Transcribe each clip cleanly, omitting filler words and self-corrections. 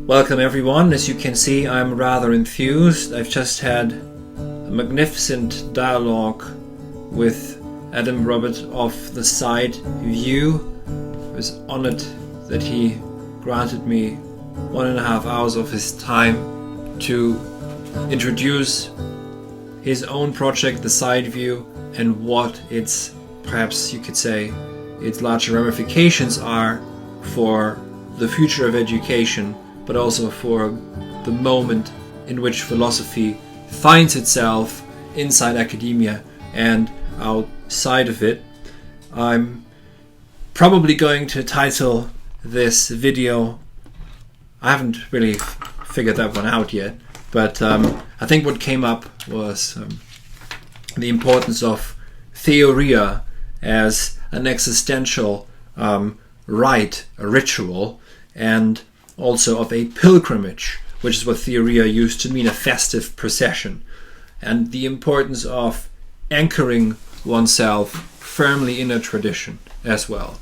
Welcome everyone. As you can see, I'm rather enthused. I've just had a magnificent dialogue with Adam Robbert of the Side View. I was honored that he granted me 1.5 hours of his time to introduce his own project, the Side View, and what its, perhaps you could say, its larger ramifications are for the future of education, but also for the moment in which philosophy finds itself inside academia and outside of it. I'm probably going to title this video, I haven't really figured that one out yet, but I think what came up was the importance of Theoria as an existential rite, a ritual, and also of a pilgrimage, which is what Theoria used to mean, a festive procession, and the importance of anchoring oneself firmly in a tradition as well,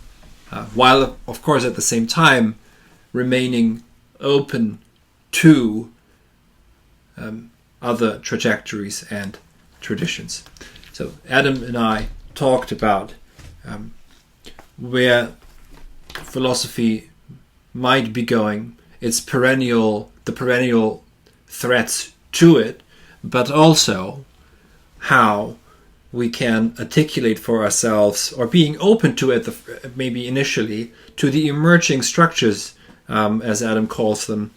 while of course at the same time remaining open to other trajectories and traditions. So Adam and I talked about where philosophy might be going, the perennial threats to it, but also how we can articulate for ourselves, or being open to it maybe initially, to the emerging structures, as Adam calls them,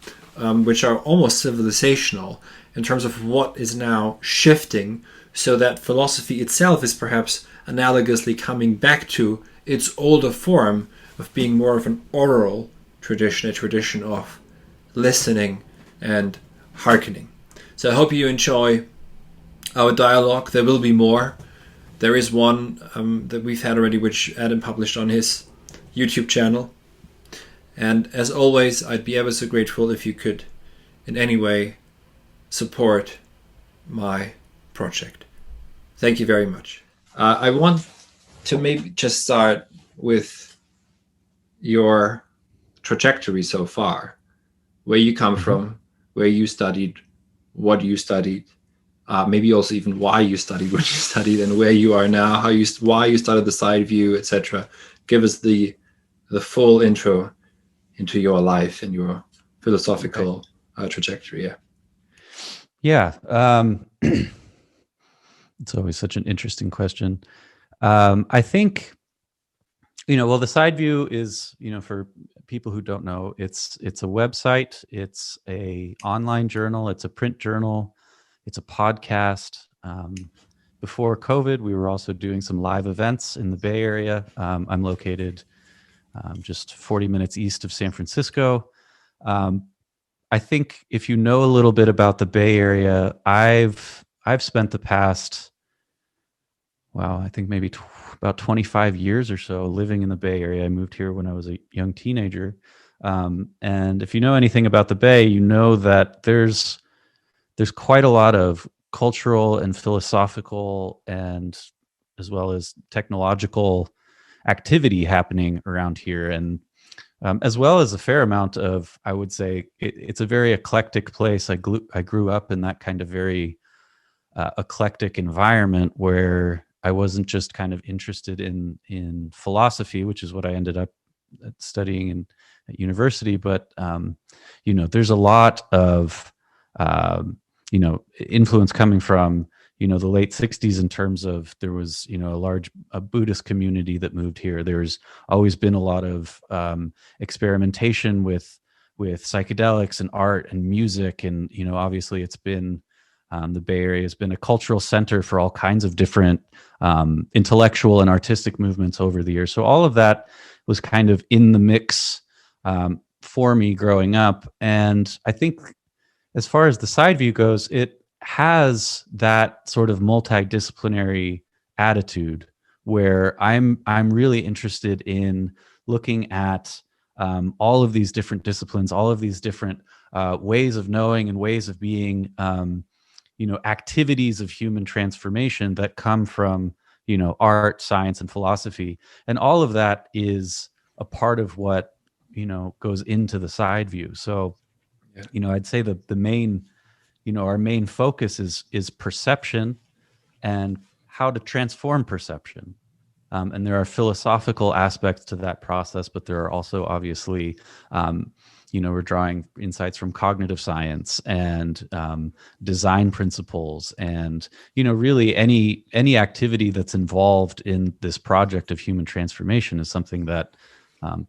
which are almost civilisational in terms of what is now shifting, so that philosophy itself is perhaps analogously coming back to its older form of being more of an oral tradition, a tradition of listening and hearkening. So I hope you enjoy our dialogue. There will be more. There is one that we've had already, which Adam published on his YouTube channel. And as always, I'd be ever so grateful if you could in any way support my project. Thank you very much. I want to maybe just start with your trajectory so far, where you come from, where you studied, what you studied, maybe also even why you studied what you studied, and where you are now, why you started the Side View, etc. Give us the full intro into your life and your philosophical trajectory. Yeah. It's always such an interesting question. I think, well, the Side View is, for people who don't know, it's a website, it's a online journal, it's a print journal, it's a podcast. Before COVID, we were also doing some live events in the Bay Area. I'm located just 40 minutes east of San Francisco. I think if you know a little bit about the Bay Area, I've spent the past, I think maybe about 25 years or so living in the Bay Area. I moved here when I was a young teenager. And if you know anything about the Bay, you know that there's quite a lot of cultural and philosophical and as well as technological activity happening around here. And as well as a fair amount of, I would say, it's a very eclectic place. I grew up in that kind of very eclectic environment where I wasn't just kind of interested in philosophy, which is what I ended up studying at university, but there's a lot of influence coming from the late 60s in terms of there was a Buddhist community that moved here. There's always been a lot of experimentation with psychedelics and art and music, and obviously it's been the Bay Area has been a cultural center for all kinds of different intellectual and artistic movements over the years. So all of that was kind of in the mix for me growing up. And I think as far as the Side View goes, it has that sort of multidisciplinary attitude where I'm really interested in looking at all of these different disciplines, all of these different ways of knowing and ways of being, activities of human transformation that come from, art, science, and philosophy. And all of that is a part of what, goes into the Side View. So Yeah. I'd say the main, our main focus is perception and how to transform perception. And there are philosophical aspects to that process, but there are also obviously, we're drawing insights from cognitive science and design principles, and really any activity that's involved in this project of human transformation is something that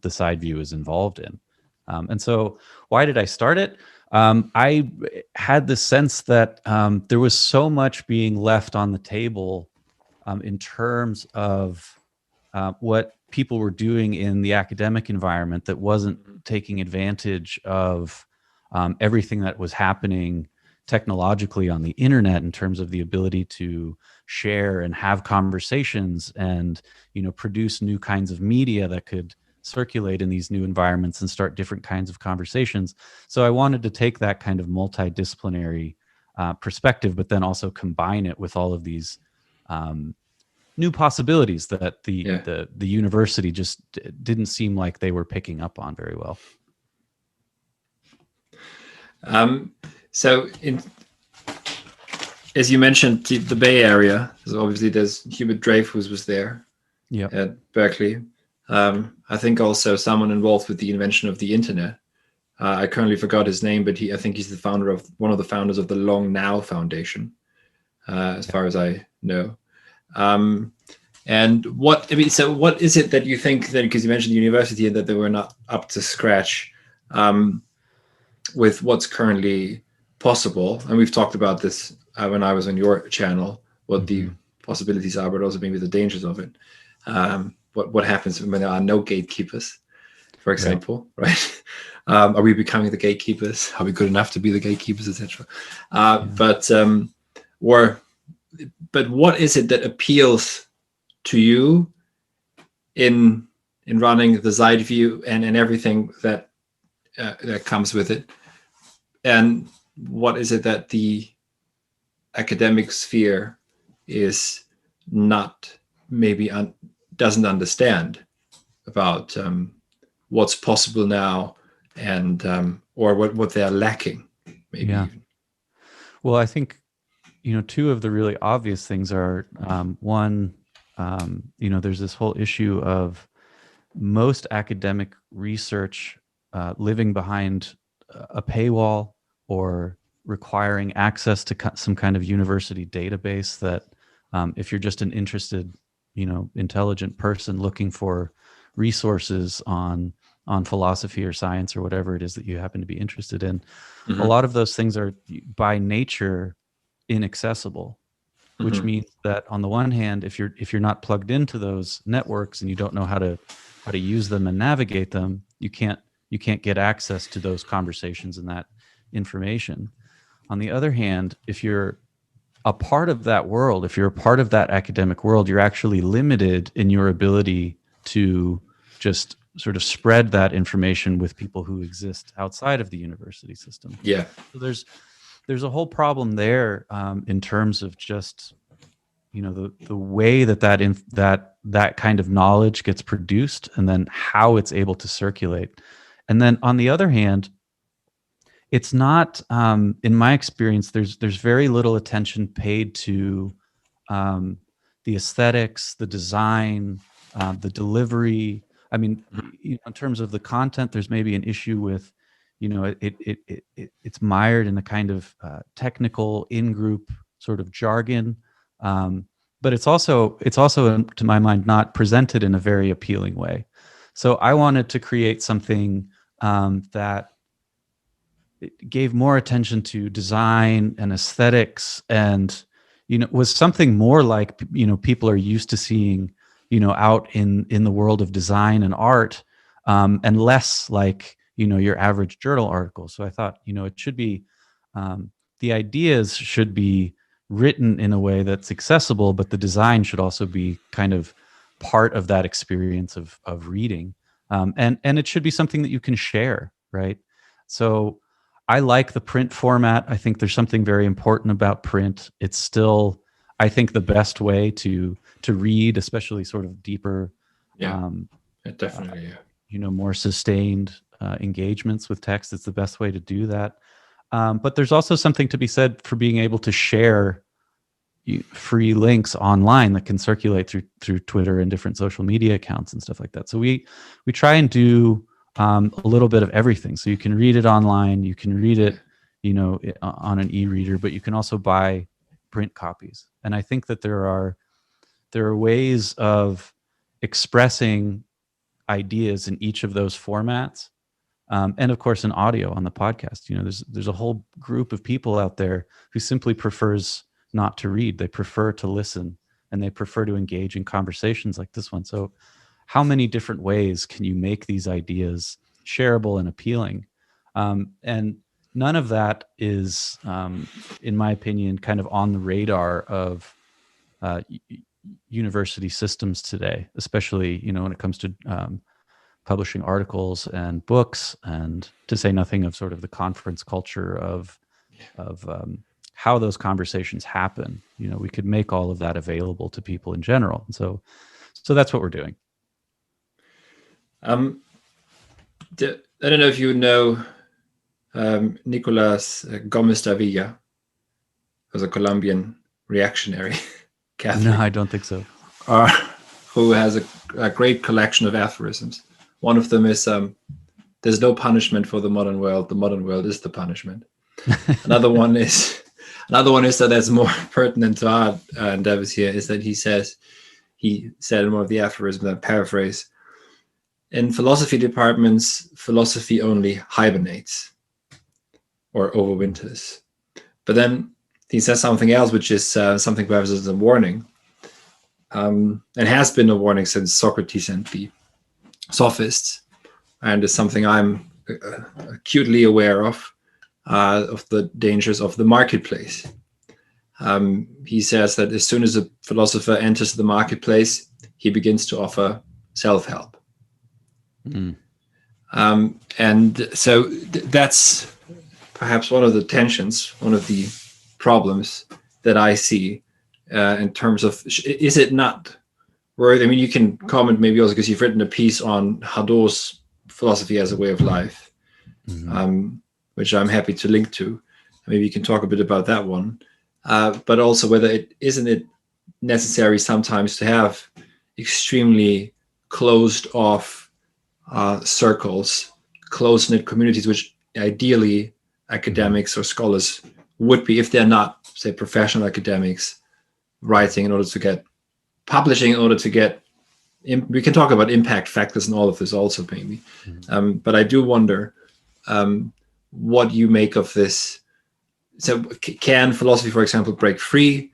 the side view is involved in. And so, why did I start it? I had the sense that there was so much being left on the table in terms of what people were doing in the academic environment that wasn't taking advantage of everything that was happening technologically on the internet, in terms of the ability to share and have conversations and produce new kinds of media that could circulate in these new environments and start different kinds of conversations. So I wanted to take that kind of multidisciplinary perspective, but then also combine it with all of these new possibilities that the university just didn't seem like they were picking up on very well. So, as you mentioned, the Bay Area, so obviously there's Hubert Dreyfus was there at Berkeley. I think also someone involved with the invention of the internet. I currently forgot his name, but I think he's the founder of one of the founders of the Long Now Foundation, as far as I know. And what is it that you think then, because you mentioned the university and that they were not up to scratch with what's currently possible? And we've talked about this when I was on your channel, what the possibilities are, but also maybe the dangers of it. What happens when there are no gatekeepers, for example, right? Are we becoming the gatekeepers? Are we good enough to be the gatekeepers, etc.? But what is it that appeals to you in running the side view and everything that comes with it? And what is it that the academic sphere is not maybe doesn't understand about what's possible now, and or what they're lacking, maybe even? Well, I think two of the really obvious things are one, there's this whole issue of most academic research living behind a paywall or requiring access to some kind of university database that if you're just an interested, intelligent person looking for resources on philosophy or science or whatever it is that you happen to be interested in, a lot of those things are by nature inaccessible, which means that on the one hand, if you're not plugged into those networks and you don't know how to use them and navigate them, you can't get access to those conversations and that information. On the other hand, if you're a part of that world, if you're a part of that academic world, you're actually limited in your ability to just sort of spread that information with people who exist outside of the university system. Yeah. So there's a whole problem there in terms of just the way that kind of knowledge gets produced, and then how it's able to circulate. And then on the other hand, it's not, in my experience, there's very little attention paid to the aesthetics, the design, the delivery. I mean, in terms of the content, there's maybe an issue with, it's mired in a kind of technical in-group sort of jargon, but it's also, to my mind, not presented in a very appealing way. So I wanted to create something that gave more attention to design and aesthetics, and was something more like people are used to seeing out in the world of design and art, and less like your average journal article. So I thought it should be the ideas should be written in a way that's accessible, but the design should also be kind of part of that experience of reading, and it should be something that you can share, right? So I like the print format. I think there's something very important about print. It's still, I think, the best way to read, especially sort of deeper, definitely, more sustained engagements with text. It's the best way to do that. But there's also something to be said for being able to share free links online that can circulate through Twitter and different social media accounts and stuff like that. So we try and do a little bit of everything. So you can read it online, you can read it, on an e-reader, but you can also buy print copies. And I think that there are ways of expressing ideas in each of those formats. And of course, in audio on the podcast, there's a whole group of people out there who simply prefers not to read. They prefer to listen, and they prefer to engage in conversations like this one. So how many different ways can you make these ideas shareable and appealing? And none of that is, in my opinion, kind of on the radar of university systems today, especially, when it comes to publishing articles and books, and to say nothing of sort of the conference culture of how those conversations happen. We could make all of that available to people in general. And so that's what we're doing. I don't know if you know Nicolas Gomez Davila, who's a Colombian reactionary Catholic. No, I don't think so. Who has a great collection of aphorisms. One of them is, there's no punishment for the modern world is the punishment. Another one is that that's more pertinent to our endeavors here, is that he said in one of the aphorisms, I paraphrase, in philosophy departments, philosophy only hibernates or overwinters. But then he says something else, which is something perhaps as a warning, and has been a warning since Socrates and the sophists, and is something I'm acutely aware of the dangers of the marketplace. He says that as soon as a philosopher enters the marketplace, he begins to offer self-help. And so that's perhaps one of the tensions, one of the problems that I see in terms of, is it not worth, you can comment maybe also because you've written a piece on Hadot's philosophy as a way of life, which I'm happy to link to. Maybe you can talk a bit about that one, but also whether isn't it necessary sometimes to have extremely closed off circles, close-knit communities, which ideally academics or scholars would be, if they're not, say, professional academics, writing in order to get publishing, in order to get, we can talk about impact factors and all of this also maybe. But I do wonder what you make of this. So can philosophy, for example, break free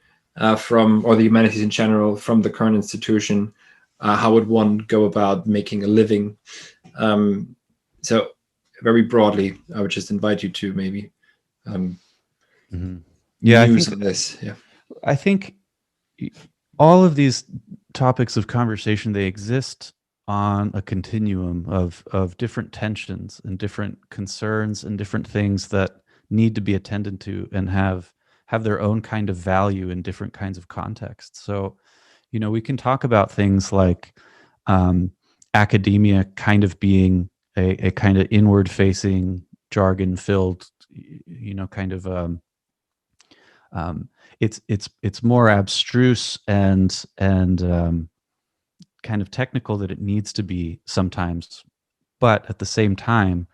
from, or the humanities in general, from the current institution? How would one go about making a living? So very broadly, I would just invite you to maybe use on this. Yeah, I think all of these topics of conversation, they exist on a continuum of different tensions and different concerns and different things that need to be attended to and have their own kind of value in different kinds of contexts. So, we can talk about things like academia kind of being a kind of inward-facing, jargon-filled, kind of it's more abstruse and kind of technical that it needs to be sometimes, but at the same time,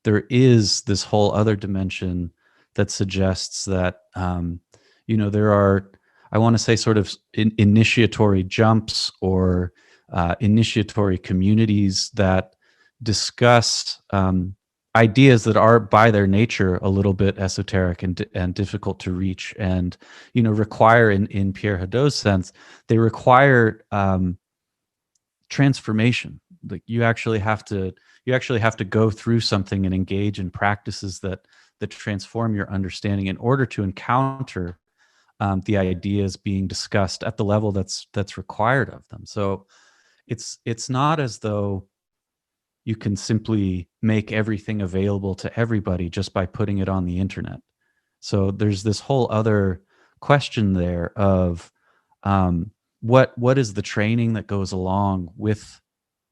there is this whole other dimension that suggests that there are, I want to say, sort of initiatory jumps or initiatory communities that discuss ideas that are by their nature a little bit esoteric and difficult to reach, and require, in Pierre Hadot's sense, they require transformation. Like you actually have to go through something and engage in practices that transform your understanding in order to encounter the ideas being discussed at the level that's required of them. So it's not as though you can simply make everything available to everybody just by putting it on the internet. So there's this whole other question there of what is the training that goes along with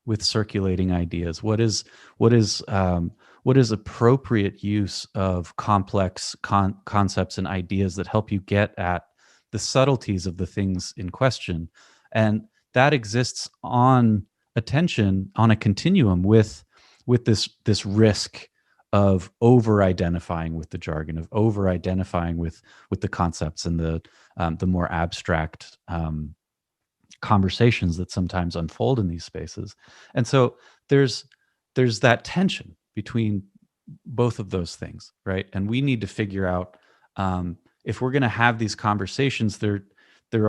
with circulating ideas? What is appropriate use of complex concepts and ideas that help you get at the subtleties of the things in question? And that exists on attention on a continuum with this risk of over identifying with the jargon, of over identifying with the concepts and the more abstract conversations that sometimes unfold in these spaces. And so there's that tension between both of those things, right? And we need to figure out, if we're going to have these conversations, there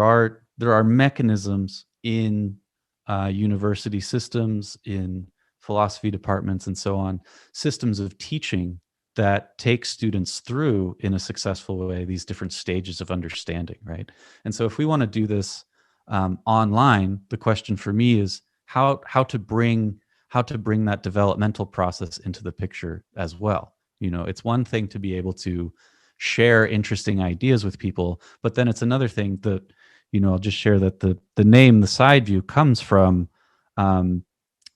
are mechanisms in university systems, in philosophy departments, and so on, systems of teaching that take students through in a successful way these different stages of understanding, right? And so if we want to do this online, the question for me is how to bring that developmental process into the picture as well. It's one thing to be able to share interesting ideas with people, but then it's another thing that, I'll just share that the name, the side view, comes from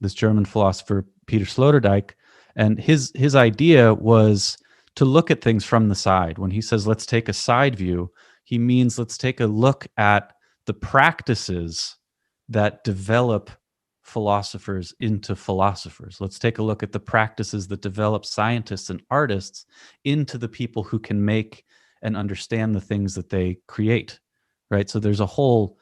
this German philosopher, Peter Sloterdijk, and his idea was to look at things from the side. When he says, let's take a side view, he means let's take a look at the practices that develop philosophers into philosophers. Let's take a look at the practices that develop scientists and artists into the people who can make and understand the things that they create, right? So there's a whole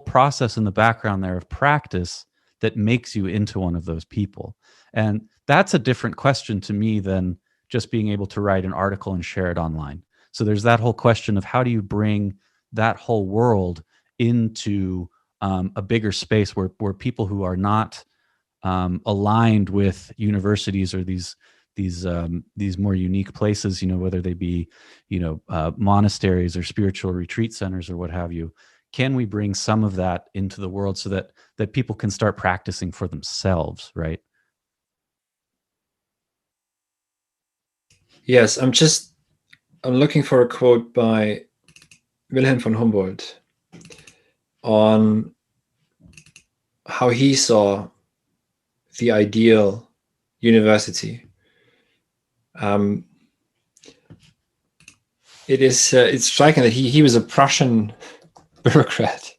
process in the background there of practice that makes you into one of those people. And that's a different question to me than just being able to write an article and share it online. So there's that whole question of how do you bring that whole world into a bigger space where people who are not aligned with universities or these more unique places, whether they be, monasteries or spiritual retreat centers or what have you, can we bring some of that into the world so that people can start practicing for themselves, right? Yes, I'm looking for a quote by Wilhelm von Humboldt on how he saw the ideal university. It's striking that he was a Prussian bureaucrat,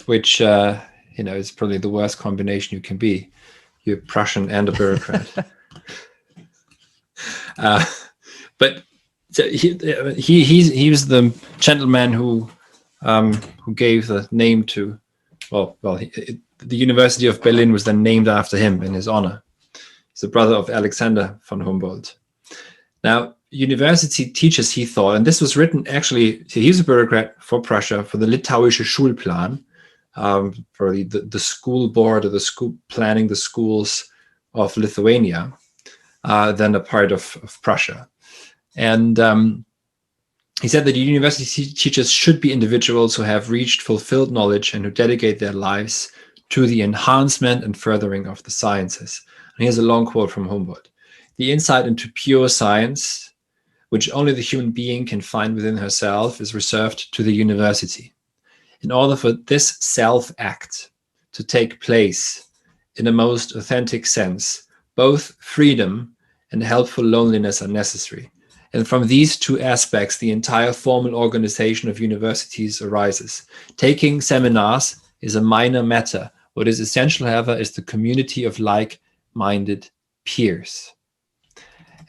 which is probably the worst combination you can be. You're Prussian and a bureaucrat. But he was the gentleman who gave the name to the University of Berlin was then named after him in his honor. He's the brother of Alexander von Humboldt. Now, university teachers, he thought, and this was written actually, he's a bureaucrat for Prussia, for the Litauische Schulplan, for the school board or the school planning the schools of Lithuania, then a part of Prussia. And he said that the university teachers should be individuals who have reached fulfilled knowledge and who dedicate their lives to the enhancement and furthering of the sciences. And here's a long quote from Humboldt. The insight into pure science, which only the human being can find within herself, is reserved to the university. In order for this self-act to take place in a most authentic sense, both freedom and helpful loneliness are necessary. And from these two aspects, the entire formal organization of universities arises. Taking seminars is a minor matter. What is essential, however, is the community of like-minded peers.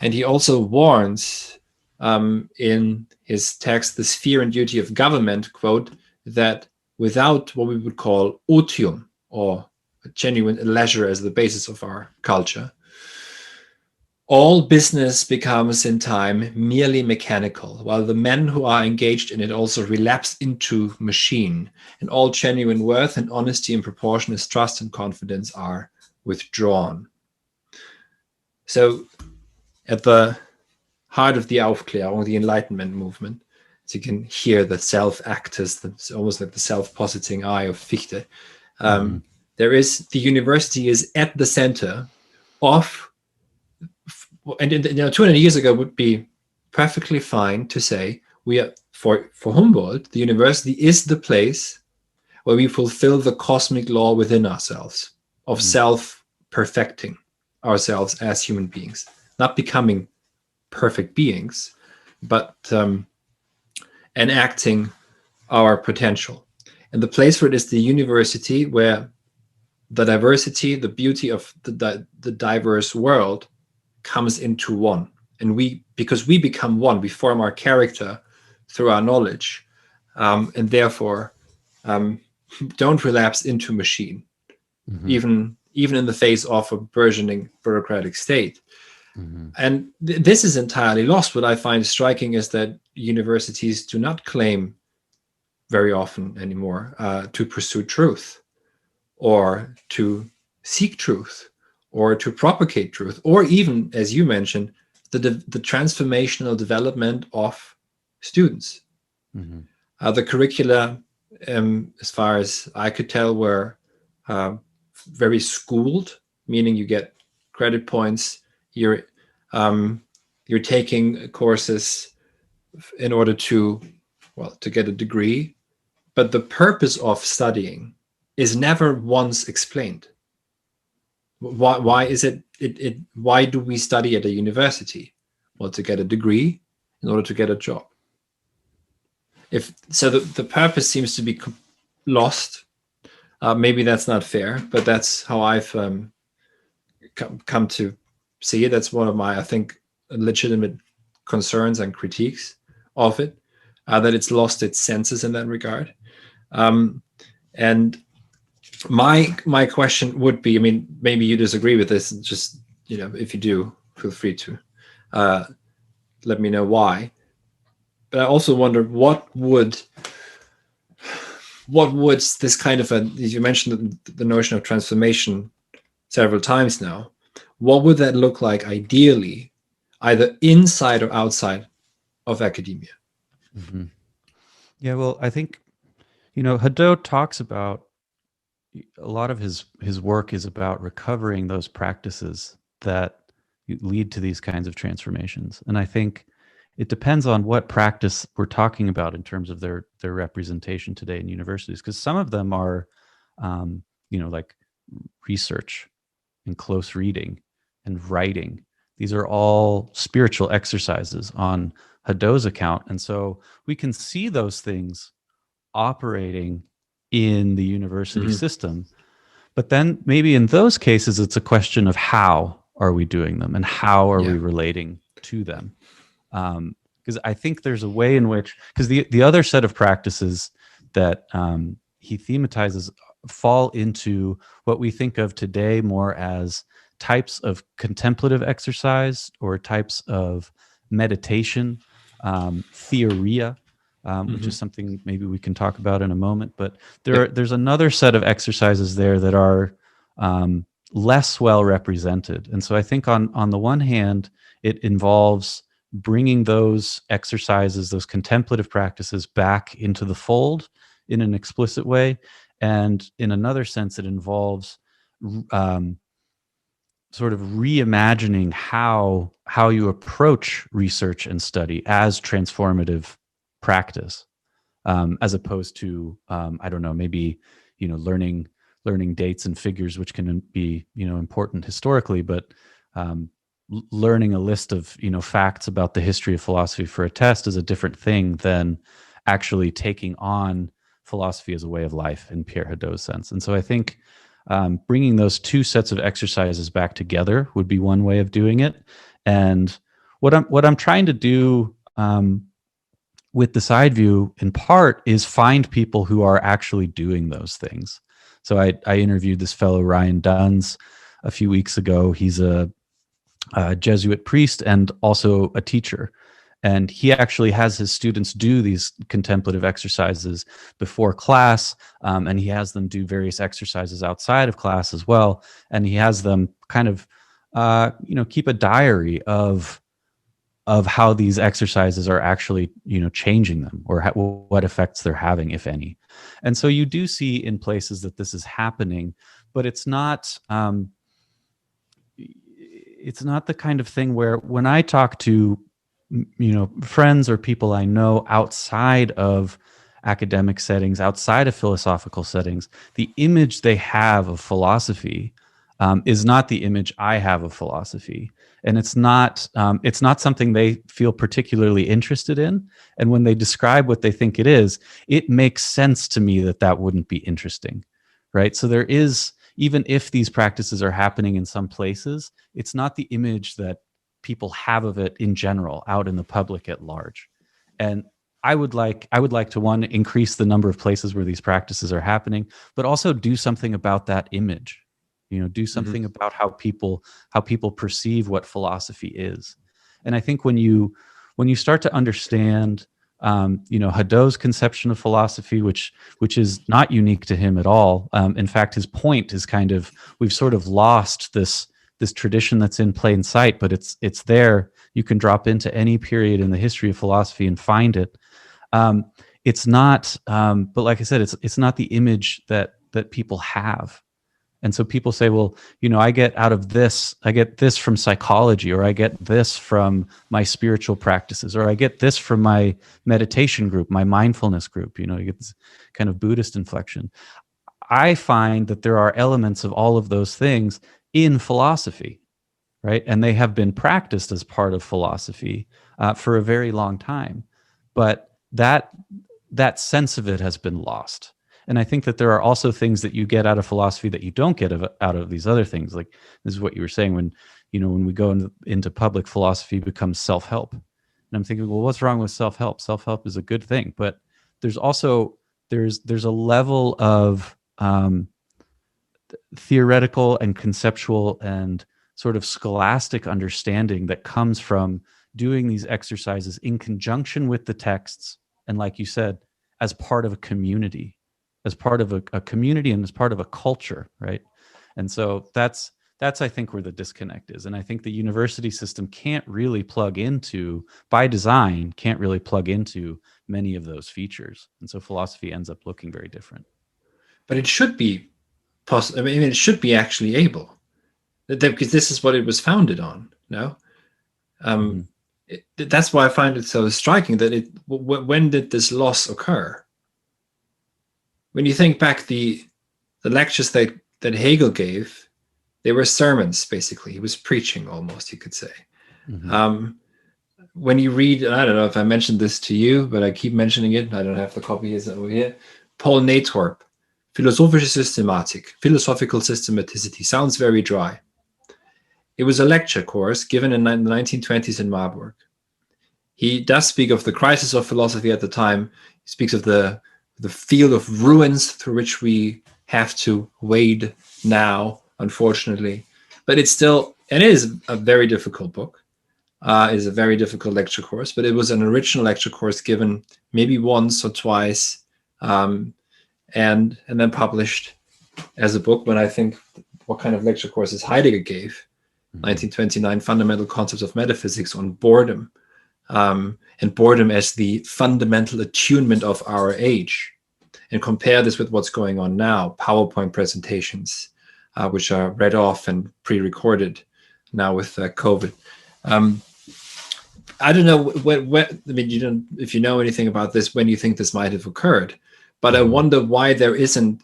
And he also warns in his text, The Sphere and Duty of Government, quote, that without what we would call otium, or genuine leisure as the basis of our culture, all business becomes in time merely mechanical, while the men who are engaged in it also relapse into machine, and all genuine worth and honesty in proportion as trust and confidence are withdrawn. So at the heart of the Aufklärung, the Enlightenment movement, as you can hear the self-act as almost like the self-positing eye of Fichte, there is, the university is at the center of, and 200 years ago would be perfectly fine to say, we are, for Humboldt, the university is the place where we fulfill the cosmic law within ourselves of self-perfecting ourselves as human beings, not becoming perfect beings, but enacting our potential. And the place for it is the university, where the diversity, the beauty of the diverse world comes into one. And because we become one, we form our character through our knowledge, and therefore don't relapse into machine, even in the face of a burgeoning bureaucratic state. And this is entirely lost. What I find striking is that universities do not claim very often anymore to pursue truth, or to seek truth, or to propagate truth, or even, as you mentioned, the transformational development of students. The curricula, as far as I could tell, were very schooled, meaning you get credit points. You're taking courses in order to get a degree, but the purpose of studying is never once explained. Why is it why do we study at a university? Well, to get a degree, in order to get a job. If so, the purpose seems to be lost. Maybe that's not fair, but that's how I've come to see it. That's one of my, I think, legitimate concerns and critiques of it, that it's lost its senses in that regard. And my question would be, I mean, maybe you disagree with this, just, if you do, feel free to let me know why. But I also wonder what would this kind of you mentioned the notion of transformation several times now. What would that look like ideally, either inside or outside of academia? Yeah, well, I think, Hadot talks about, a lot of his work is about recovering those practices that lead to these kinds of transformations. And I think it depends on what practice we're talking about in terms of their representation today in universities, because some of them are, like research and close reading and writing. These are all spiritual exercises on Hadot's account. And so we can see those things operating in the university system. But then maybe in those cases, it's a question of how are we doing them and how are we relating to them? Because I think there's a way in which, because the other set of practices that he thematizes fall into what we think of today more as types of contemplative exercise or types of meditation, theoria, which is something maybe we can talk about in a moment. But there's another set of exercises there that are less well represented. And so I think on the one hand, it involves bringing those exercises, those contemplative practices back into the fold in an explicit way. And in another sense, it involves sort of reimagining how you approach research and study as transformative practice, as opposed to I don't know, maybe learning dates and figures, which can be important historically, but learning a list of facts about the history of philosophy for a test is a different thing than actually taking on philosophy as a way of life in Pierre Hadot's sense. And so I think bringing those two sets of exercises back together would be one way of doing it. And what I'm trying to do with the side view, in part, is find people who are actually doing those things. So I interviewed this fellow Ryan Duns a few weeks ago. He's a Jesuit priest and also a teacher. And he actually has his students do these contemplative exercises before class, and he has them do various exercises outside of class as well. And he has them kind of, keep a diary of how these exercises are actually, changing them, or what effects they're having, if any. And so you do see in places that this is happening, but it's not the kind of thing where, when I talk to friends or people I know outside of academic settings, outside of philosophical settings, the image they have of philosophy is not the image I have of philosophy, and it's not something they feel particularly interested in. And when they describe what they think it makes sense to me that that wouldn't be interesting, right? So there is, even if these practices are happening in some places, it's not the image that people have of it in general out in the public at large. And I would like to, one, increase the number of places where these practices are happening, but also do something about that image. Do something about how people perceive what philosophy is. And I think when you start to understand Hadot's conception of philosophy, which is not unique to him at all. In fact, his point is we've sort of lost this tradition that's in plain sight, but it's there. You can drop into any period in the history of philosophy and find it. It's not, but like I said, it's not the image that people have. And so people say, well, I get this from psychology, or I get this from my spiritual practices, or I get this from my meditation group, my mindfulness group. You get this kind of Buddhist inflection. I find that there are elements of all of those things in philosophy, right? And they have been practiced as part of philosophy for a very long time. But that sense of it has been lost. And I think that there are also things that you get out of philosophy that you don't get out of these other things. Like, this is what you were saying, when we go into public, philosophy becomes self-help. And I'm thinking, well, what's wrong with self-help? Self-help is a good thing, but there's also there's a level of theoretical and conceptual and sort of scholastic understanding that comes from doing these exercises in conjunction with the texts, and, like you said, as part of a community, as part of a community, and as part of a culture, right? And so that's I think where the disconnect is. And I think the university system can't really plug into, by design, many of those features. And so philosophy ends up looking very different. But it should be possible. I mean, it should be actually able, because this is what it was founded on. No, that's why I find it so striking that when did this loss occur? When you think back, the lectures that Hegel gave, they were sermons, basically. He was preaching, almost, you could say. When you read, I don't know if I mentioned this to you, but I keep mentioning it. I don't have the copy over here. Paul Natorp, Philosophische Systematik, Philosophical Systematicity. Sounds very dry. It was a lecture course given in the 1920s in Marburg. He does speak of the crisis of philosophy at the time. He speaks of the field of ruins through which we have to wade now, unfortunately. But it is a very difficult book. It is a very difficult lecture course, but it was an original lecture course given maybe once or twice, and then published as a book. When I think what kind of lecture courses Heidegger gave, 1929, Fundamental Concepts of Metaphysics, on boredom, and boredom as the fundamental attunement of our age. And compare this with what's going on now, PowerPoint presentations, which are read off and pre-recorded now with COVID. I don't know if you know anything about this, when you think this might have occurred, but I wonder why there isn't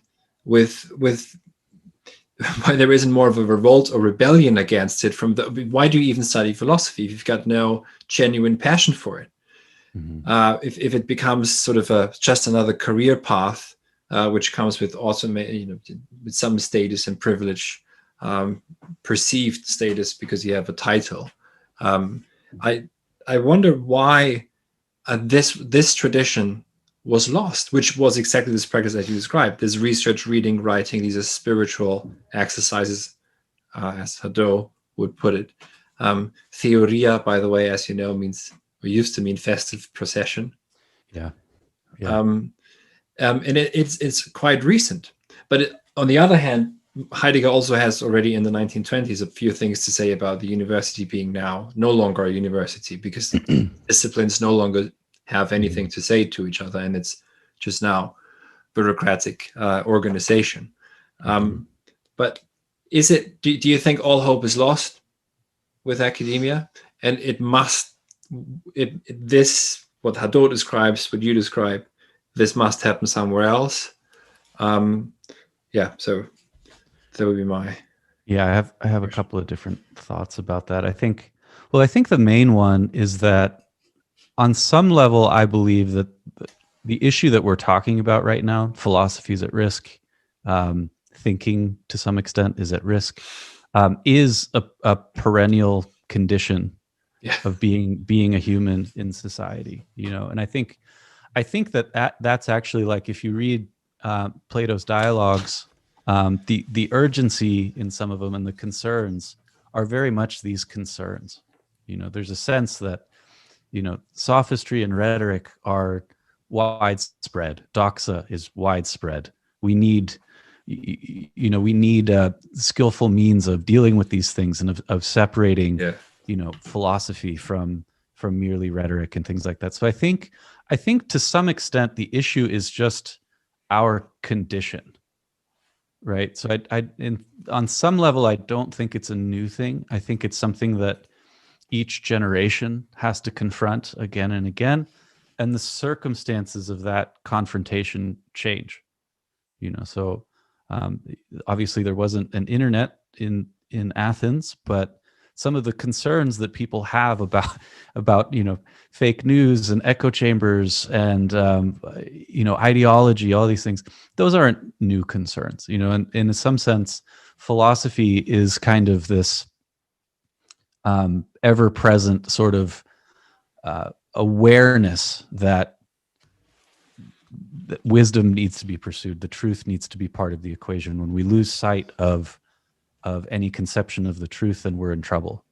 why there isn't more of a revolt or rebellion against it. Why do you even study philosophy if you've got no genuine passion for it? If it becomes sort of just another career path, which comes with also with some status and privilege, perceived status because you have a title. I wonder why this tradition was lost, which was exactly this practice that you described. This research, reading, writing. These are spiritual exercises, as Hadot would put it. Theoria, by the way, as you know, used to mean festive procession. Yeah. And it's quite recent. But on the other hand, Heidegger also has already in the 1920s a few things to say about the university being now no longer a university, because disciplines no longer have anything to say to each other, and it's just now bureaucratic organization. But is it? Do you think all hope is lost with academia? And it must. This, what Hadot describes, what you describe, this must happen somewhere else. Yeah, so that would be my. Yeah, I have a couple of different thoughts about that. I think the main one is that on some level, I believe that the issue that we're talking about right now, philosophy is at risk, thinking to some extent is at risk, is a perennial condition Yeah. of being a human in society. And I think that's actually, like, if you read Plato's dialogues, the urgency in some of them and the concerns are very much these concerns. There's a sense that sophistry and rhetoric are widespread. Doxa is widespread. We need we need skillful means of dealing with these things and of separating Yeah. philosophy from merely rhetoric and things like that. So I think to some extent the issue is just our condition, right? So on some level, I don't think it's a new thing. I think it's something that each generation has to confront again and again, and the circumstances of that confrontation change. So obviously there wasn't an internet in Athens, but some of the concerns that people have about fake news and echo chambers and ideology, all these things, those aren't new concerns. And in some sense, philosophy is kind of this ever-present sort of awareness that wisdom needs to be pursued, the truth needs to be part of the equation. When we lose sight of any conception of the truth, then we're in trouble.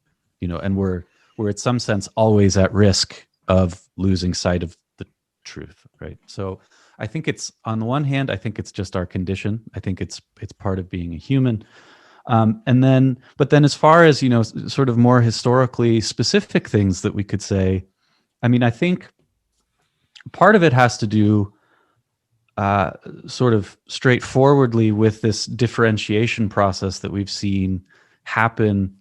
And we're in some sense always at risk of losing sight of the truth, right? So I think it's, on the one hand, I think it's just our condition. I think it's part of being a human. But then as far as, sort of more historically specific things that we could say, I mean, I think part of it has to do sort of straightforwardly with this differentiation process that we've seen happen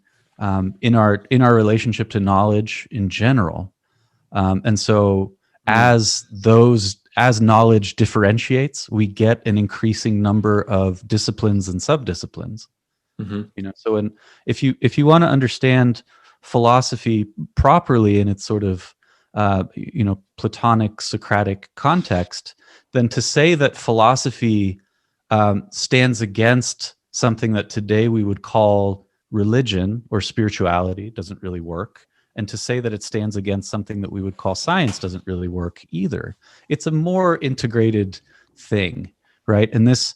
in our relationship to knowledge in general. And so as knowledge differentiates, we get an increasing number of disciplines and subdisciplines. So if you want to understand philosophy properly in its sort of Platonic Socratic context, then to say that philosophy stands against something that today we would call religion or spirituality doesn't really work. And to say that it stands against something that we would call science doesn't really work either. It's a more integrated thing, right? And this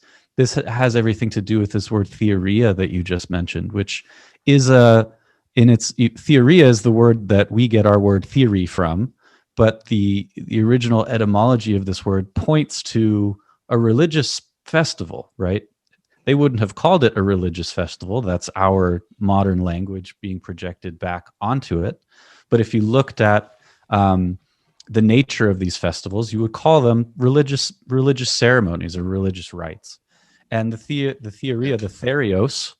has everything to do with this word theoria that you just mentioned, which is theoria is the word that we get our word theory from, but the original etymology of this word points to a religious festival, right? They wouldn't have called it a religious festival. That's our modern language being projected back onto it. But if you looked at the nature of these festivals, you would call them religious ceremonies or religious rites. And the theoria, the therios,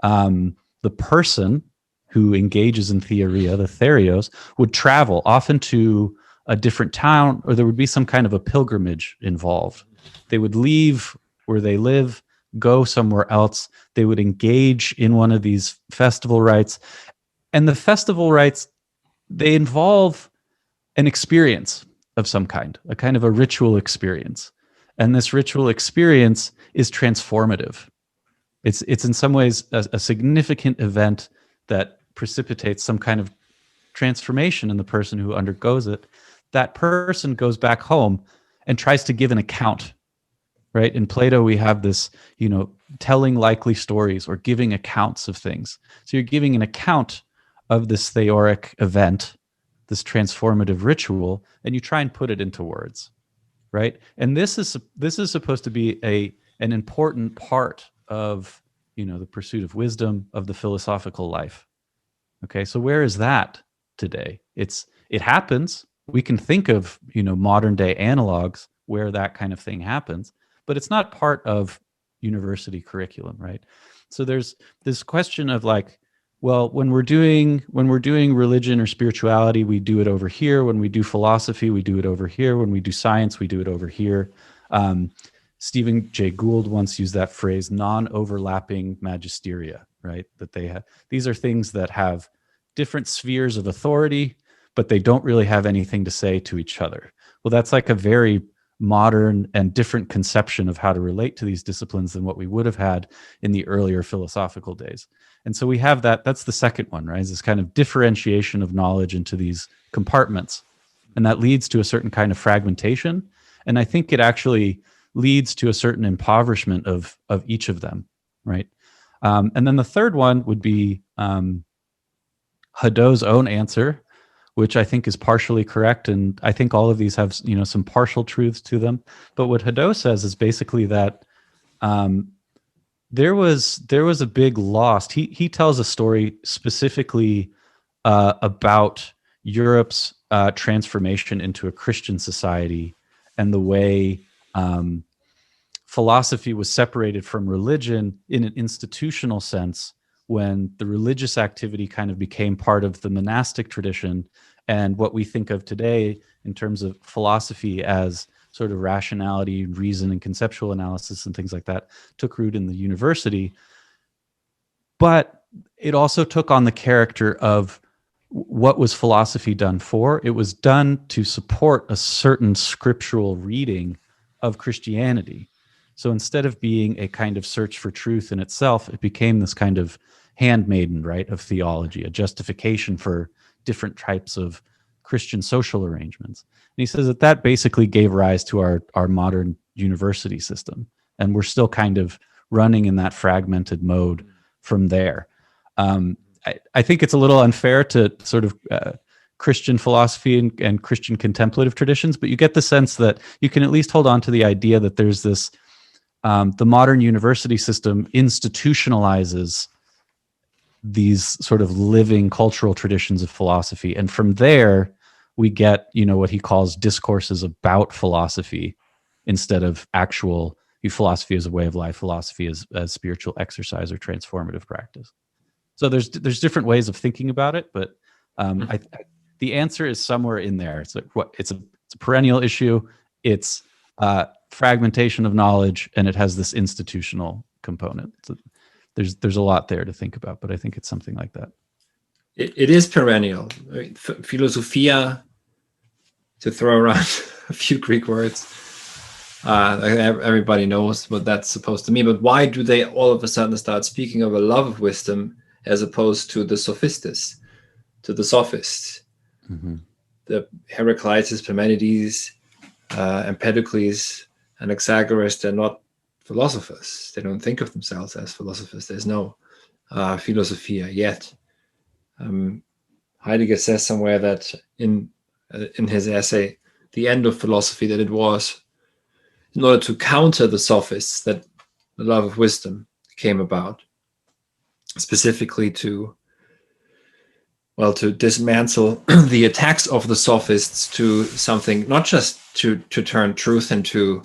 the person who engages in theoria, the therios, would travel often to a different town, or there would be some kind of a pilgrimage involved. They would leave where they live, go somewhere else. They would engage in one of these festival rites. And the festival rites, they involve an experience of some kind, a kind of a ritual experience. And this ritual experience is transformative. It's in some ways a significant event that precipitates some kind of transformation in the person who undergoes it. That person goes back home and tries to give an account, right? In Plato, we have this, telling likely stories or giving accounts of things. So you're giving an account of this theoric event, this transformative ritual, and you try and put it into words, right? And this is supposed to be an important part of the pursuit of wisdom, of the philosophical life. Okay, so where is that today? It happens. We can think of modern day analogs where that kind of thing happens, but it's not part of university curriculum, right? So there's this question of, like, Well, when we're doing religion or spirituality, we do it over here. When we do philosophy, we do it over here. When we do science, we do it over here. Um, Stephen Jay Gould once used that phrase, non-overlapping magisteria, right? That they have, these are things that have different spheres of authority, but they don't really have anything to say to each other. Well, that's like a very modern and different conception of how to relate to these disciplines than what we would have had in the earlier philosophical days. And so we have that. That's the second one, right? Is this kind of differentiation of knowledge into these compartments. And that leads to a certain kind of fragmentation. And I think it actually leads to a certain impoverishment of each of them, right? And then the third one would be Hadot's own answer, which I think is partially correct. And I think all of these have, some partial truths to them. But what Hadot says is basically that there was a big loss. He tells a story specifically about Europe's transformation into a Christian society and the way philosophy was separated from religion in an institutional sense when the religious activity kind of became part of the monastic tradition, and what we think of today in terms of philosophy as sort of rationality, reason, and conceptual analysis and things like that took root in the university. But it also took on the character of what was philosophy done for? It was done to support a certain scriptural reading of Christianity. So instead of being a kind of search for truth in itself, it became this kind of handmaiden, right, of theology, a justification for different types of Christian social arrangements. And he says that basically gave rise to our modern university system. And we're still kind of running in that fragmented mode from there. I think it's a little unfair to sort of Christian philosophy and Christian contemplative traditions, but you get the sense that you can at least hold on to the idea that there's this, the modern university system institutionalizes these sort of living cultural traditions of philosophy. And from there, we get, what he calls discourses about philosophy instead of actual philosophy as a way of life, philosophy as spiritual exercise or transformative practice. So there's different ways of thinking about it, but the answer is somewhere in there. It's like it's a perennial issue. It's fragmentation of knowledge, and it has this institutional component. So there's a lot there to think about, but I think it's something like that. It is perennial. Philosophia, to throw around a few Greek words, everybody knows what that's supposed to mean. But why do they all of a sudden start speaking of a love of wisdom as opposed to the sophistes, to the sophists? Mm-hmm. The Heraclitus, Parmenides, Empedocles, and Anaxagoras, they're not philosophers. They don't think of themselves as philosophers. There's no philosophia yet. Heidegger says somewhere that in his essay, The End of Philosophy, that it was in order to counter the sophists that the love of wisdom came about, specifically to dismantle the attacks of the sophists to something, not just to turn truth into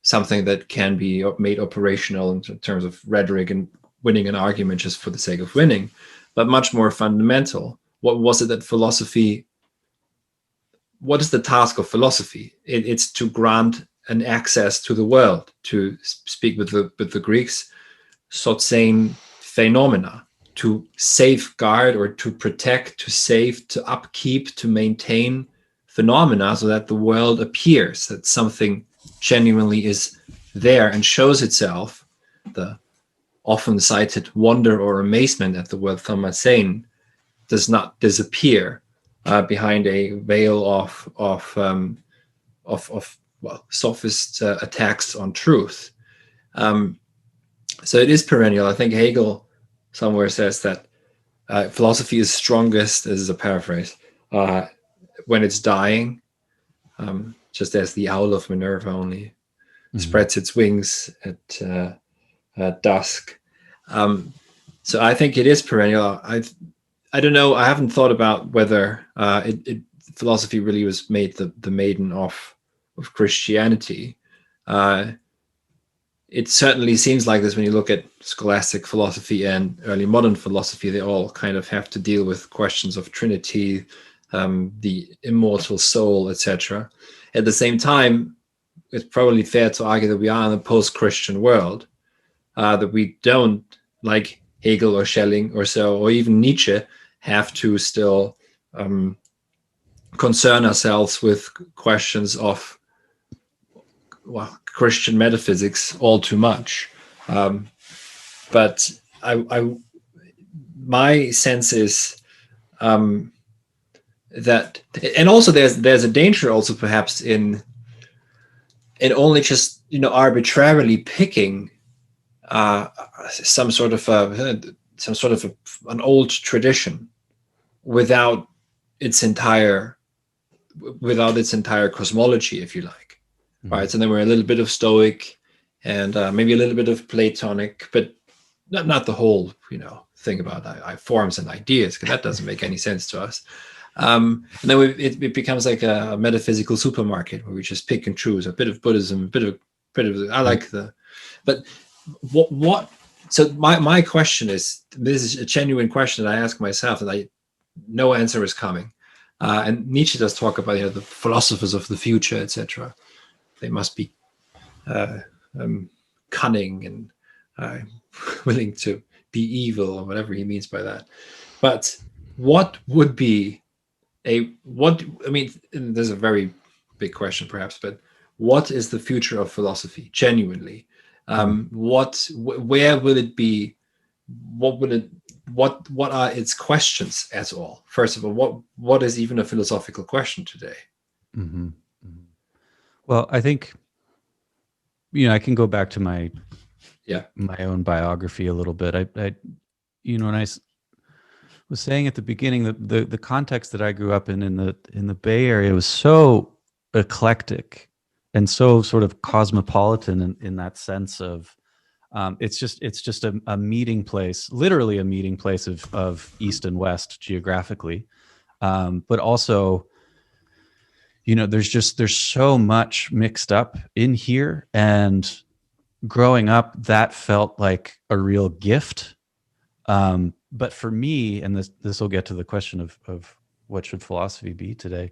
something that can be made operational in terms of rhetoric and winning an argument just for the sake of winning, but much more fundamental. What was it that philosophy, what is the task of philosophy? It's to grant an access to the world, to speak with the Greeks, sotsein phenomena, to safeguard or to protect, to save, to upkeep, to maintain phenomena so that the world appears, that something genuinely is there and shows itself. The often cited wonder or amazement at the word thamassein does not disappear behind a veil of sophist attacks on truth. So it is perennial. I think Hegel somewhere says that philosophy is strongest, this is a paraphrase, when it's dying, just as the owl of Minerva only spreads its wings at dusk. So I think it is perennial. I don't know. I haven't thought about whether philosophy really was made the maiden of Christianity. it certainly seems like this when you look at scholastic philosophy and early modern philosophy. They all kind of have to deal with questions of Trinity, the immortal soul, etc. At the same time, it's probably fair to argue that we are in a post-Christian world, that we don't, like Hegel or Schelling or so, or even Nietzsche, have to still concern ourselves with questions of, well, Christian metaphysics all too much. But my sense is that, and also there's a danger also perhaps in only just arbitrarily picking some sort of an old tradition without its entire cosmology, if you like. Mm-hmm. Right? So then we're a little bit of Stoic and maybe a little bit of Platonic, but not the whole thing about forms and ideas, because that doesn't make any sense to us. And then it becomes like a metaphysical supermarket where we just pick and choose a bit of Buddhism, a bit of I like but what so my question is, this is a genuine question that I ask myself, and no answer is coming. And Nietzsche does talk about the philosophers of the future, etc. They must be cunning and willing to be evil, or whatever he means by that. But what would be there's a very big question perhaps, but what is the future of philosophy genuinely? Where will it be? What are its questions at all? First of all, what is even a philosophical question today? Mm-hmm. Mm-hmm. Well, I think I can go back to my own biography a little bit. I when I was saying at the beginning that the context that I grew up in the Bay Area was so eclectic and so sort of cosmopolitan in that sense of it's just a meeting place, literally a meeting place of East and West geographically, but also there's so much mixed up in here, and growing up that felt like a real gift. But for me, and this will get to the question of what should philosophy be today,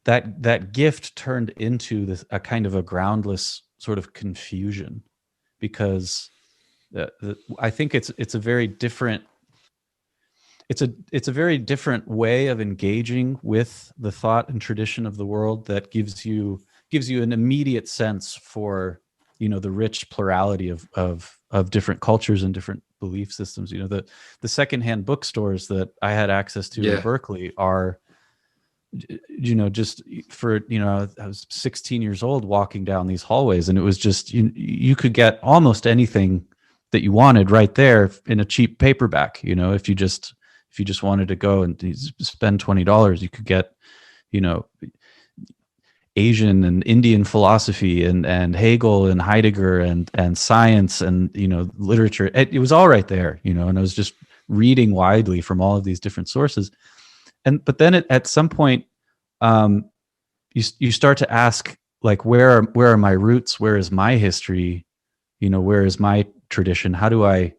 that gift turned into a kind of a groundless sort of confusion, because I think it's a very different way of engaging with the thought and tradition of the world that gives you an immediate sense for the rich plurality of different cultures and different belief systems. The secondhand bookstores that I had access to in Berkeley are just for I was 16 years old walking down these hallways, and it was just you could get almost anything that you wanted right there in a cheap paperback. If you just wanted to go and spend $20, you could get Asian and Indian philosophy and Hegel and Heidegger and science and literature. It was all right there, and I was just reading widely from all of these different sources. But then at some point, you start to ask, like, where are my roots? Where is my history? Where is my tradition? How do I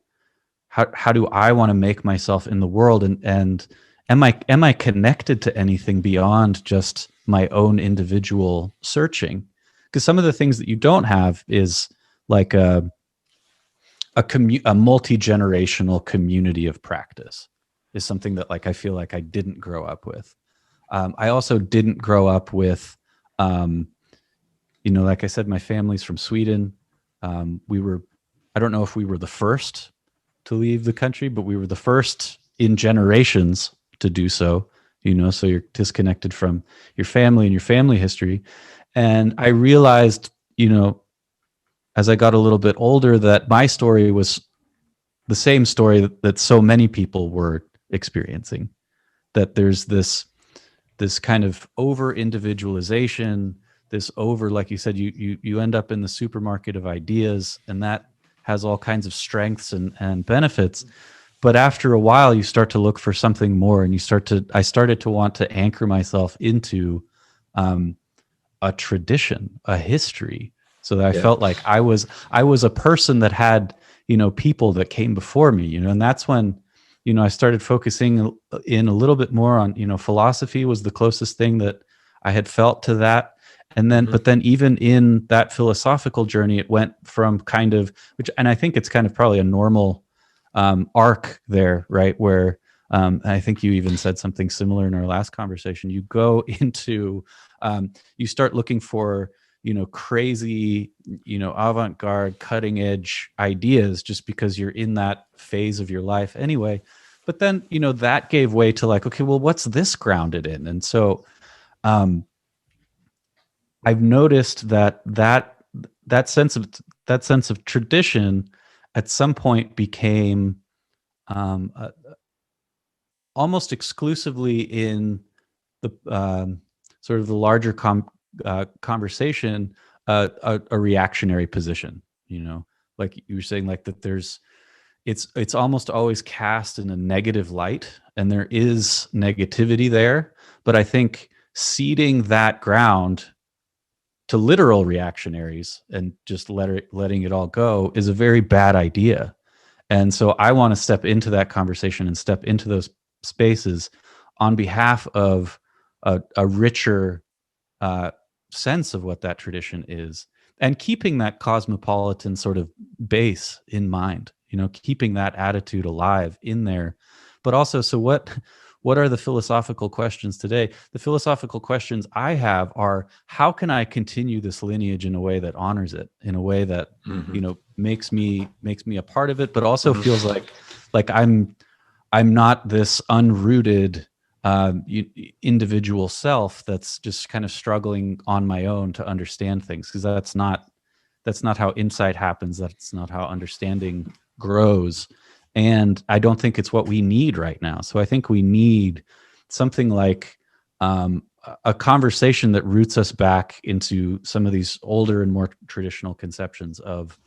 want to make myself in the world? And am I connected to anything beyond just my own individual searching? Because some of the things that you don't have is like a multi-generational community of practice is something that I feel like I didn't grow up with. I also didn't grow up with, like I said, my family's from Sweden. I don't know if we were the first to leave the country, but we were the first in generations to do so. So you're disconnected from your family and your family history. And I realized, as I got a little bit older, that my story was the same story that so many people were experiencing, that there's this kind of over individualization, this over, like you said, you end up in the supermarket of ideas, and that has all kinds of strengths and benefits. But after a while, you start to look for something more, and I started to want to anchor myself into a tradition, a history, so that I Yeah. felt like I was a person that had, people that came before me, and that's when, I started focusing in a little bit more on, philosophy was the closest thing that I had felt to that. And then, but then even in that philosophical journey, it went from kind of, and I think it's kind of probably a normal arc there, right? Where I think you even said something similar in our last conversation. You go into, you start looking for, crazy, avant-garde, cutting edge ideas just because you're in that phase of your life anyway. But then, that gave way to like, okay, well, what's this grounded in? And so I've noticed that sense of tradition at some point became almost exclusively in the sort of the larger conversation, a reactionary position. Like you were saying, like that it's almost always cast in a negative light, and there is negativity there. But I think ceding that ground to literal reactionaries and just letting it all go is a very bad idea. And so I want to step into that conversation and step into those spaces on behalf of a richer sense of what that tradition is, and keeping that cosmopolitan sort of base in mind, keeping that attitude alive in there. But also, so what are the philosophical questions today? The philosophical questions I have are, how can I continue this lineage in a way that honors it, in a way that makes me a part of it, but also feels like I'm not this unrooted individual self that's just kind of struggling on my own to understand things, because that's not how insight happens. That's not how understanding grows. And I don't think it's what we need right now. So I think we need something like a conversation that roots us back into some of these older and more traditional conceptions of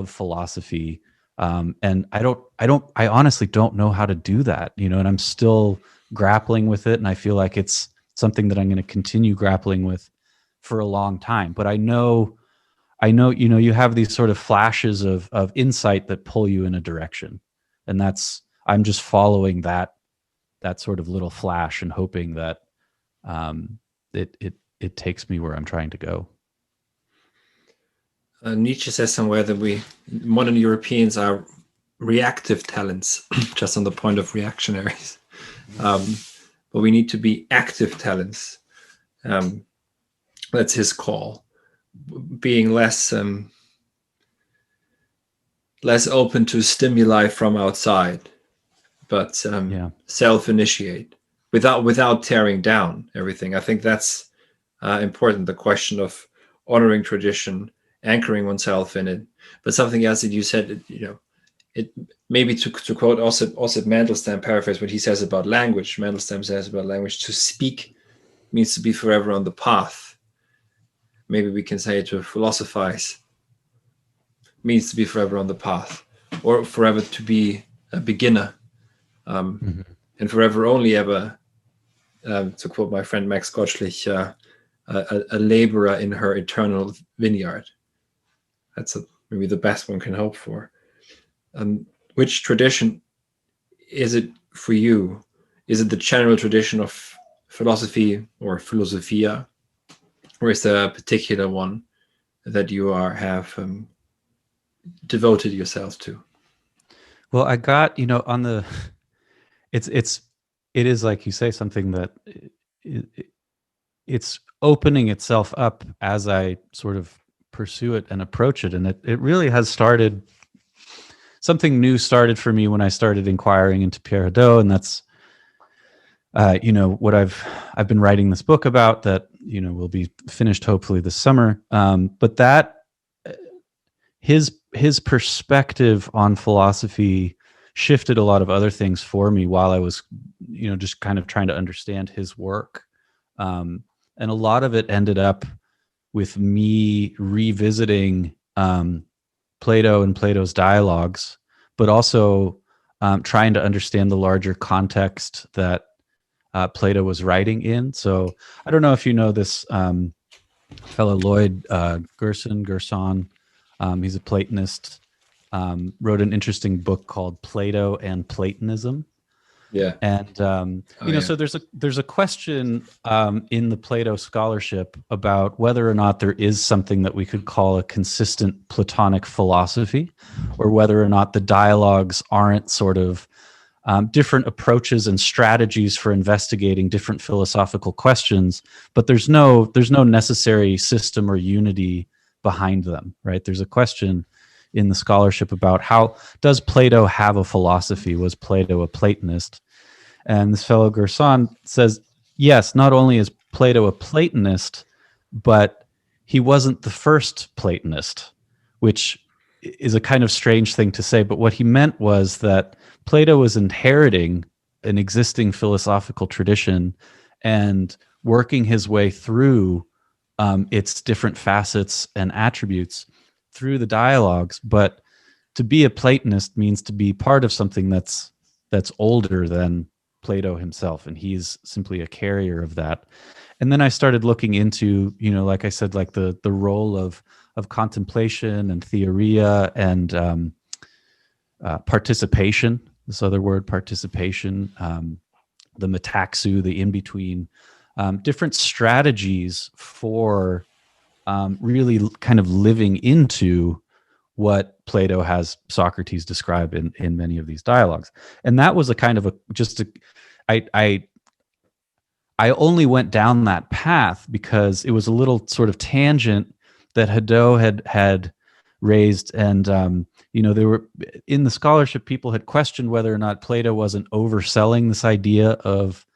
philosophy. And I honestly don't know how to do that, and I'm still grappling with it. And I feel like it's something that I'm going to continue grappling with for a long time. But I know, you have these sort of flashes of insight that pull you in a direction. And I'm just following that sort of little flash and hoping that it takes me where I'm trying to go. Nietzsche says somewhere that modern Europeans are reactive talents, just on the point of reactionaries. But we need to be active talents. That's his call. Being less open to stimuli from outside, but self-initiate without tearing down everything. I think that's important. The question of honoring tradition, anchoring oneself in it. But something else that you said, it maybe to quote Osip Mandelstam, paraphrase what he says about language. Mandelstam says about language: to speak means to be forever on the path. Maybe we can say to philosophize means to be forever on the path, or forever to be a beginner, and forever only ever, to quote my friend Max Gottschlich, a laborer in her eternal vineyard. That's maybe the best one can hope for. Which tradition is it for you? Is it the general tradition of philosophy or philosophia, or is there a particular one that you have devoted yourself to? Well, I got, on the, it is like you say, something that it's opening itself up as I sort of pursue it and approach it. And it really has started, something new started for me when I started inquiring into Pierre Hadot. And that's, what I've been writing this book about that, will be finished hopefully this summer. But that his perspective on philosophy shifted a lot of other things for me while I was, just kind of trying to understand his work. And a lot of it ended up with me revisiting Plato and Plato's dialogues, but also trying to understand the larger context that Plato was writing in. So I don't know if you know this fellow Lloyd Gerson. He's a Platonist. Wrote an interesting book called Plato and Platonism. Yeah. And Oh, you know, yeah. so there's a question in the Plato scholarship about whether or not there is something that we could call a consistent Platonic philosophy, or whether or not the dialogues aren't sort of different approaches and strategies for investigating different philosophical questions, but there's no necessary system or unity behind them, right? There's a question in the scholarship about how does Plato have a philosophy? Was Plato a Platonist? And this fellow Gerson says, yes, not only is Plato a Platonist, but he wasn't the first Platonist, which is a kind of strange thing to say. But what he meant was that Plato was inheriting an existing philosophical tradition and working his way through its different facets and attributes through the dialogues. But to be a Platonist means to be part of something that's older than Plato himself, and he's simply a carrier of that. And then I started looking into, you know, like I said, like the role of contemplation and theoria and participation. This other word, participation, the metaxu, the in between, different strategies for really kind of living into what Plato has Socrates describe in many of these dialogues. And that was a kind of I only went down that path because it was a little sort of tangent that Hadot had raised. And you know, there were in the scholarship, people had questioned whether or not Plato wasn't overselling this idea of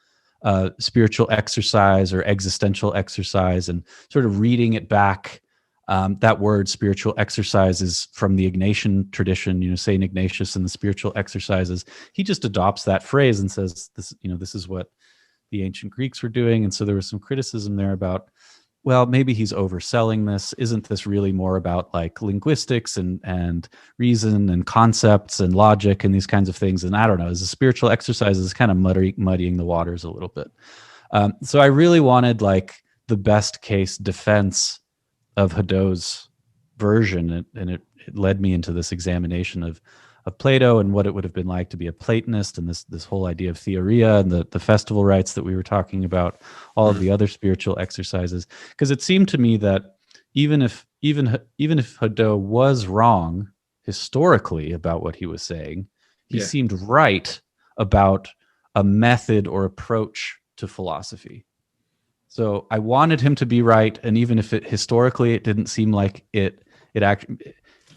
spiritual exercise or existential exercise, and sort of reading it back. That word spiritual exercise is from the Ignatian tradition, you know, Saint Ignatius and the spiritual exercises. He just adopts that phrase and says, this, you know, this is what the ancient Greeks were doing. And so there was some criticism there about, well, maybe he's overselling this. Isn't this really more about like linguistics and reason and concepts and logic and these kinds of things? And I don't know, as a spiritual exercise is kind of muddying the waters a little bit. So I really wanted like the best case defense of Hadot's version, and it led me into this examination of Plato and what it would have been like to be a Platonist, and this whole idea of Theoria and the festival rites that we were talking about, all of the other spiritual exercises. Because it seemed to me that even if Hadot was wrong historically about what he was saying, he Yeah. seemed right about a method or approach to philosophy. So I wanted him to be right, and even if historically it didn't seem like it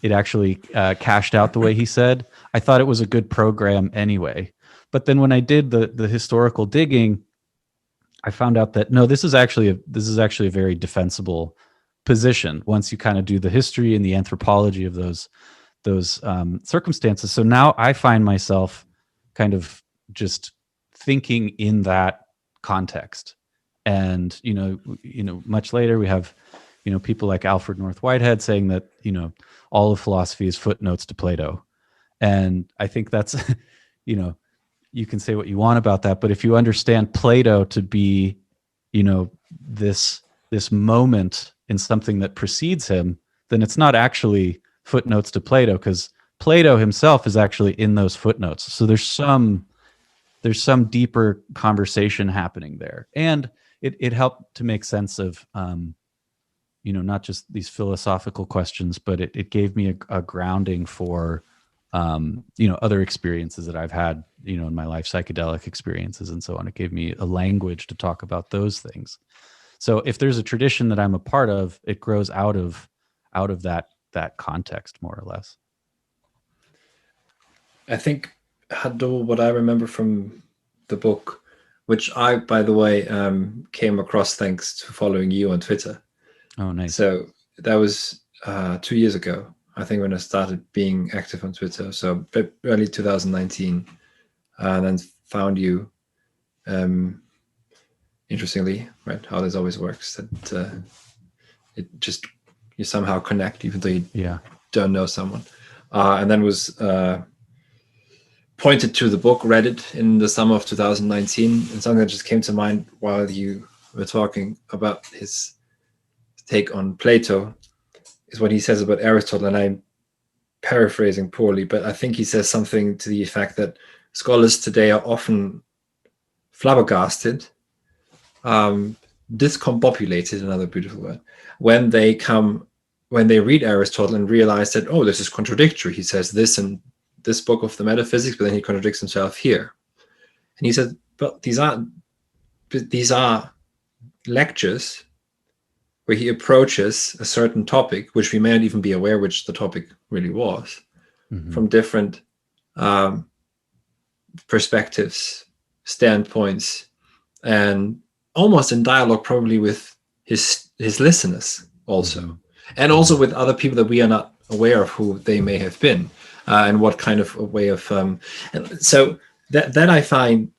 actually cashed out the way he said, I thought it was a good program anyway. But then when I did the historical digging, I found out that no, this is actually a very defensible position once you kind of do the history and the anthropology of those circumstances. So now I find myself kind of just thinking in that context. And you know, much later we have, you know, people like Alfred North Whitehead saying that, you know, all of philosophy is footnotes to Plato. And I think that's, you know, you can say what you want about that, but if you understand Plato to be, you know, this moment in something that precedes him, then it's not actually footnotes to Plato, because Plato himself is actually in those footnotes. So there's some deeper conversation happening there. And it helped to make sense of, you know, not just these philosophical questions, but it gave me a grounding for, you know, other experiences that I've had, you know, in my life, psychedelic experiences and so on. It gave me a language to talk about those things. So if there's a tradition that I'm a part of, it grows out of that context, more or less. I think Hadot, what I remember from the book, which I, by the way, came across thanks to following you on Twitter. Oh, nice. So that was 2 years ago, I think, when I started being active on Twitter. So early 2019, and then found you. Interestingly, right, how this always works, that it just, you somehow connect even though you don't know someone, and then was pointed to the book, read it in the summer of 2019, and something that just came to mind while you were talking about his take on Plato is what he says about Aristotle, and I'm paraphrasing poorly, but I think he says something to the effect that scholars today are often flabbergasted, discombobulated, another beautiful word, when they read Aristotle and realize that, oh, this is contradictory. He says this in this book of the metaphysics, but then he contradicts himself here. And he said, but these are lectures where he approaches a certain topic, which we may not even be aware which the topic really was, from different perspectives, standpoints, and almost in dialogue probably with his listeners also, and also with other people that we are not aware of who they may have been, and what kind of a way of and so that I find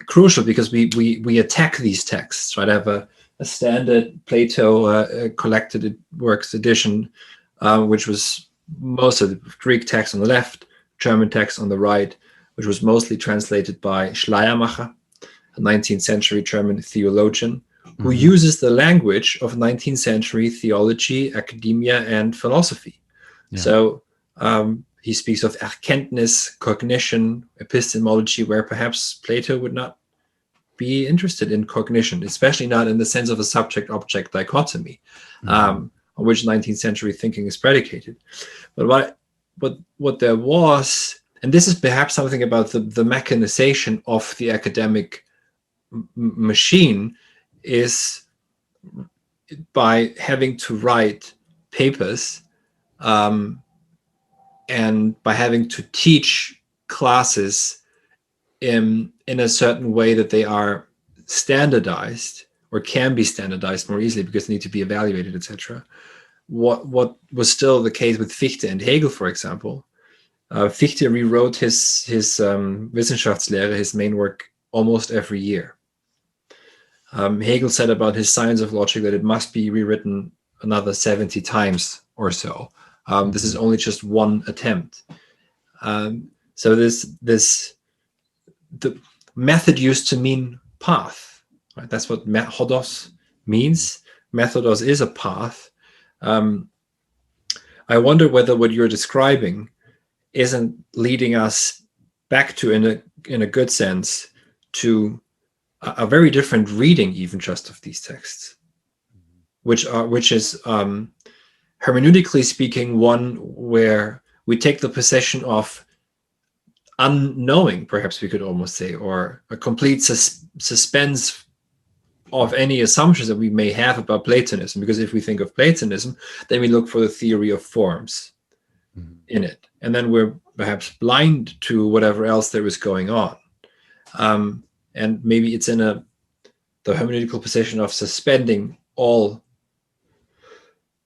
crucial, because we attack these texts, right? I have a standard Plato collected works edition, which was most of the Greek text on the left, German text on the right, which was mostly translated by Schleiermacher, a 19th century German theologian, who uses the language of 19th century theology, academia, and philosophy. Yeah. So he speaks of Erkenntnis, cognition, epistemology, where perhaps Plato would not be interested in cognition, especially not in the sense of a subject-object dichotomy, on which 19th century thinking is predicated. But what there was, and this is perhaps something about the mechanization of the academic machine, is by having to write papers and by having to teach classes in a certain way that they are standardized, or can be standardized more easily because they need to be evaluated, etc. What was still the case with Fichte and Hegel, for example. Fichte rewrote his Wissenschaftslehre, his main work, almost every year. Hegel said about his Science of Logic that it must be rewritten another 70 times or so. This is only just one attempt. So the method used to mean path, right? That's what methodos means. Methodos is a path. I wonder whether what you're describing isn't leading us back to, in a good sense, to a very different reading, even just of these texts, which is hermeneutically speaking, one where we take the possession of unknowing, perhaps we could almost say, or a complete suspense of any assumptions that we may have about Platonism. Because if we think of Platonism, then we look for the theory of forms in it, and then we're perhaps blind to whatever else there is going on. And maybe it's in the hermeneutical position of suspending all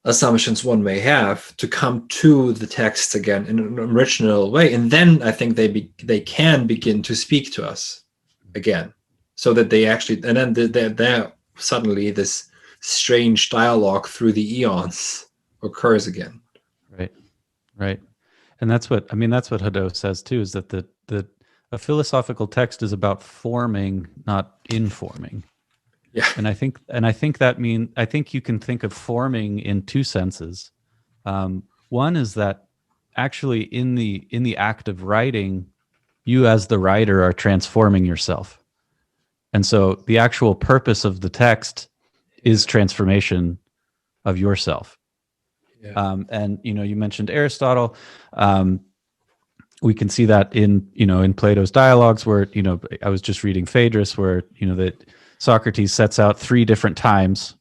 assumptions one may have to come to the text again in an original way, and then I think they can begin to speak to us again, so that they actually, and then they're suddenly this strange dialogue through the eons occurs again. Right, and that's what Hadot says too, is that a philosophical text is about forming, not informing. Yeah. And I think you can think of forming in two senses. One is that actually in the act of writing, you as the writer are transforming yourself. And so the actual purpose of the text is transformation of yourself. Yeah. And you mentioned Aristotle. We can see that in Plato's dialogues, where I was just reading Phaedrus, where that Socrates sets out 3 different times,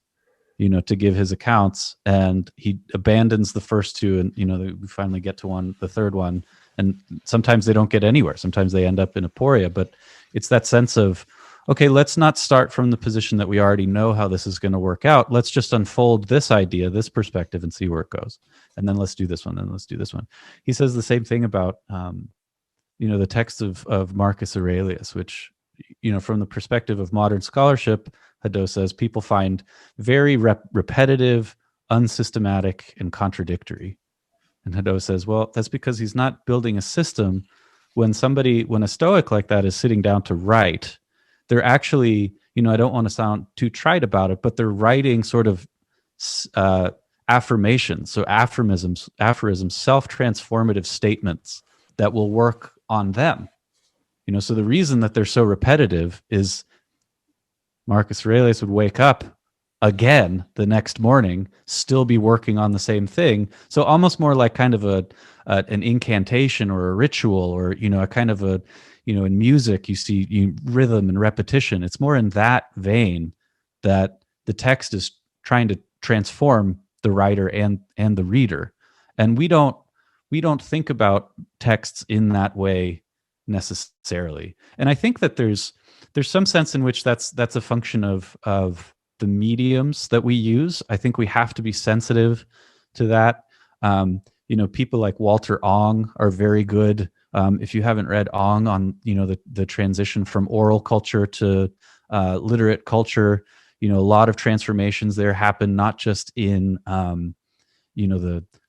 to give his accounts, and he abandons the first 2, and we finally get to the third one, and sometimes they don't get anywhere. Sometimes they end up in aporia. But it's that sense of, okay, let's not start from the position that we already know how this is going to work out. Let's just unfold this idea, this perspective, and see where it goes. And then let's do this one, and let's do this one. He says the same thing about, the text of Marcus Aurelius, which, from the perspective of modern scholarship, Hadot says people find very repetitive, unsystematic, and contradictory. And Hadot says, well, that's because he's not building a system. When a Stoic like that is sitting down to write, they're actually I don't want to sound too trite about it, but they're writing sort of affirmations, so aphorisms, self-transformative statements that will work on them. So the reason that they're so repetitive is Marcus Aurelius would wake up again the next morning, still be working on the same thing. So almost more like kind of an incantation or a ritual, or a kind of a, in music you see rhythm and repetition. It's more in that vein that the text is trying to transform the writer and the reader. And we don't think about texts in that way necessarily. And I think that there's some sense in which that's a function of the mediums that we use. I think we have to be sensitive to that. People like Walter Ong are very good. If you haven't read Ong on, the transition from oral culture to literate culture, a lot of transformations there happen, not just in,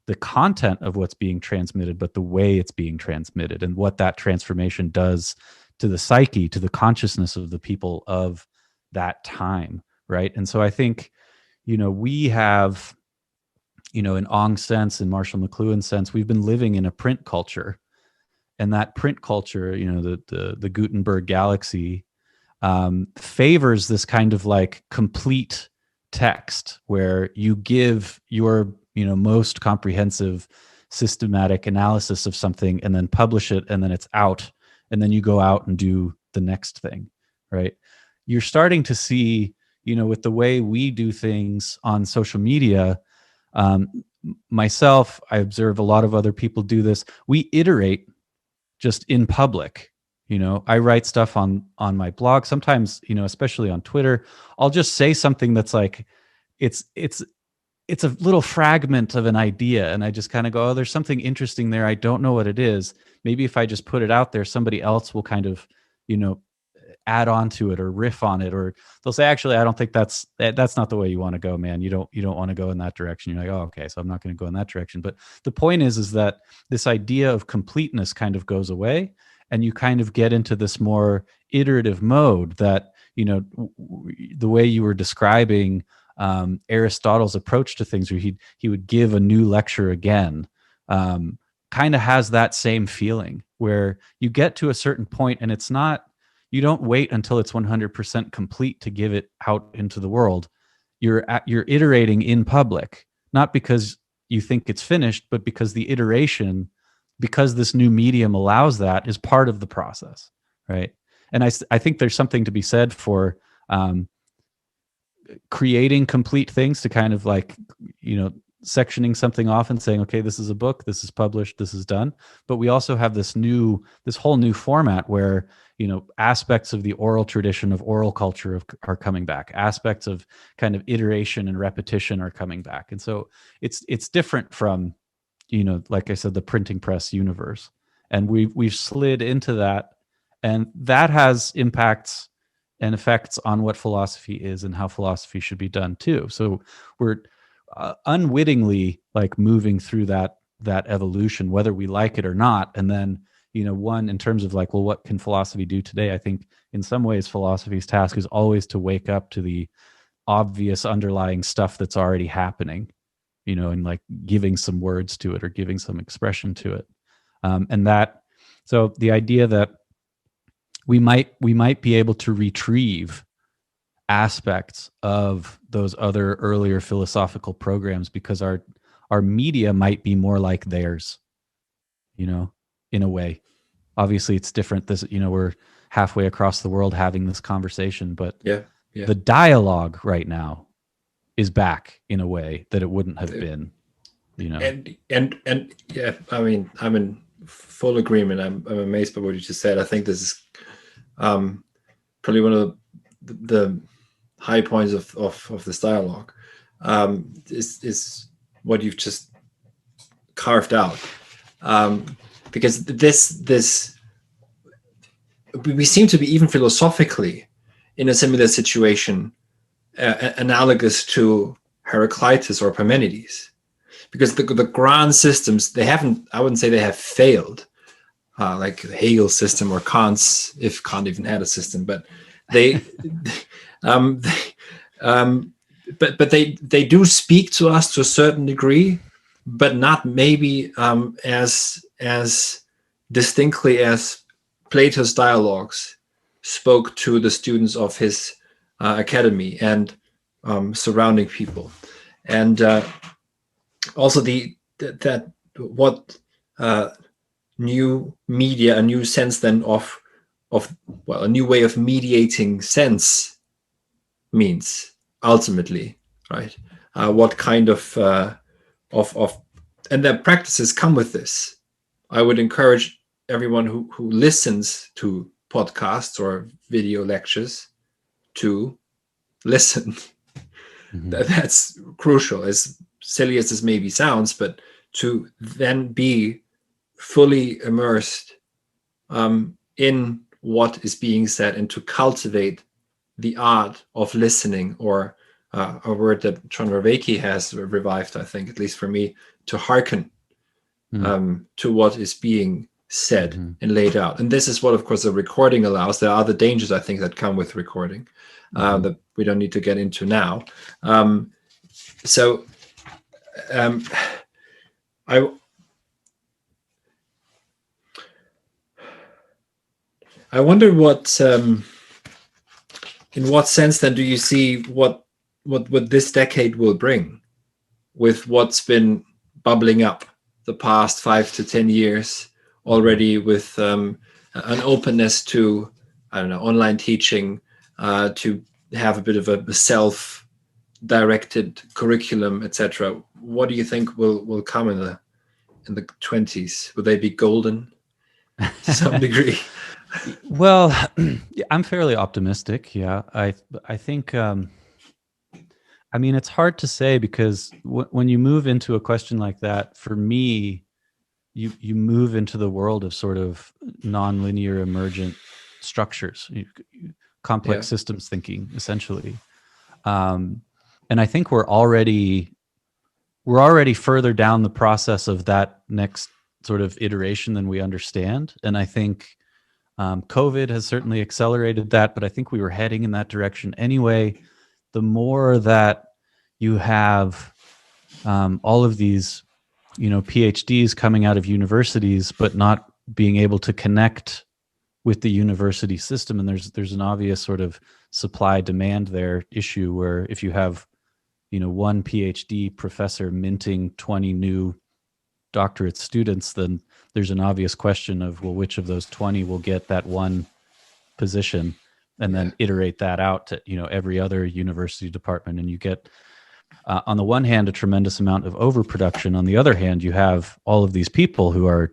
the content of what's being transmitted, but the way it's being transmitted and what that transformation does to the psyche, to the consciousness of the people of that time, right? And so I think, we have, in Ong's sense, in Marshall McLuhan's sense, we've been living in a print culture, and that print culture, the Gutenberg galaxy, favors this kind of like complete text where you give your most comprehensive systematic analysis of something and then publish it, and then it's out, and then you go out and do the next thing, right? You're starting to see, with the way we do things on social media, myself, I observe a lot of other people do this. We iterate just in public. I write stuff on my blog. Sometimes, especially on Twitter, I'll just say something that's like, it's a little fragment of an idea, and I just kind of go, oh, there's something interesting there. I don't know what it is. Maybe if I just put it out there, somebody else will kind of, add on to it or riff on it, or they'll say, actually, I don't think that's not the way you want to go, man. You don't want to go in that direction. You're like, oh, okay, so I'm not going to go in that direction. But the point is that this idea of completeness kind of goes away, and you kind of get into this more iterative mode that, the way you were describing Aristotle's approach to things, where he would give a new lecture again, kind of has that same feeling, where you get to a certain point and it's not, you don't wait until it's 100% complete to give it out into the world. You're iterating in public, not because you think it's finished, but because the iteration, because this new medium allows that, is part of the process, right? And I think there's something to be said for creating complete things, to kind of like, sectioning something off and saying, okay, this is a book, this is published, this is done. But we also have this whole new format where, aspects of the oral tradition of oral culture are coming back. Aspects of kind of iteration and repetition are coming back. And so it's different from, like I said, the printing press universe. And we've slid into that, and that has impacts and effects on what philosophy is and how philosophy should be done too. So we're unwittingly like moving through that evolution, whether we like it or not. And then, one, in terms of like, well, what can philosophy do today? I think in some ways philosophy's task is always to wake up to the obvious underlying stuff that's already happening, and like giving some words to it or giving some expression to it. So the idea that we might be able to retrieve aspects of those other earlier philosophical programs because our media might be more like theirs, in a way. Obviously it's different. We're halfway across the world having this conversation, but the dialogue right now is back in a way that it wouldn't have been, And yeah, I mean, I'm in full agreement. I'm amazed by what you just said. I think this is probably one of the high points of this dialogue, is what you've just carved out, because this we seem to be, even philosophically, in a similar situation, analogous to Heraclitus or Parmenides, because the grand systems, they haven't, I wouldn't say they have failed, like Hegel's system or Kant's, if Kant even had a system, but they, um, but they do speak to us to a certain degree, but not maybe as distinctly as Plato's dialogues spoke to the students of his academy and surrounding people, and also that what new media, a new sense then of well, a new way of mediating sense means ultimately, right? What kind of and the practices come with this. I would encourage everyone who listens to podcasts or video lectures to listen. That's crucial, as silly as this maybe sounds, but to then be fully immersed in what is being said and to cultivate the art of listening, or a word that John Vervaeke has revived, I think, at least for me, to hearken to what is being said and laid out. And this is what, of course, a recording allows. There are other dangers, I think, that come with recording that we don't need to get into now. So I wonder what, in what sense then do you see what this decade will bring, with what's been bubbling up the past 5 to 10 years already, with an openness to, I don't know, online teaching, to have a bit of a self-directed curriculum, etc. What do you think will come in the 20s? Will they be golden to some degree? Well, I'm fairly optimistic. Yeah, I think. I mean, it's hard to say because when you move into a question like that, for me, you move into the world of sort of nonlinear emergent structures, complex systems thinking, essentially. And I think we're already further down the process of that next sort of iteration than we understand. And I think COVID has certainly accelerated that, but I think we were heading in that direction anyway. The more that you have all of these, PhDs coming out of universities, but not being able to connect with the university system, and there's an obvious sort of supply demand there issue where if you have, one PhD professor minting 20 new doctorate students, then there's an obvious question of, well, which of those 20 will get that one position, and then iterate that out to every other university department, and you get on the one hand a tremendous amount of overproduction. On the other hand, you have all of these people who are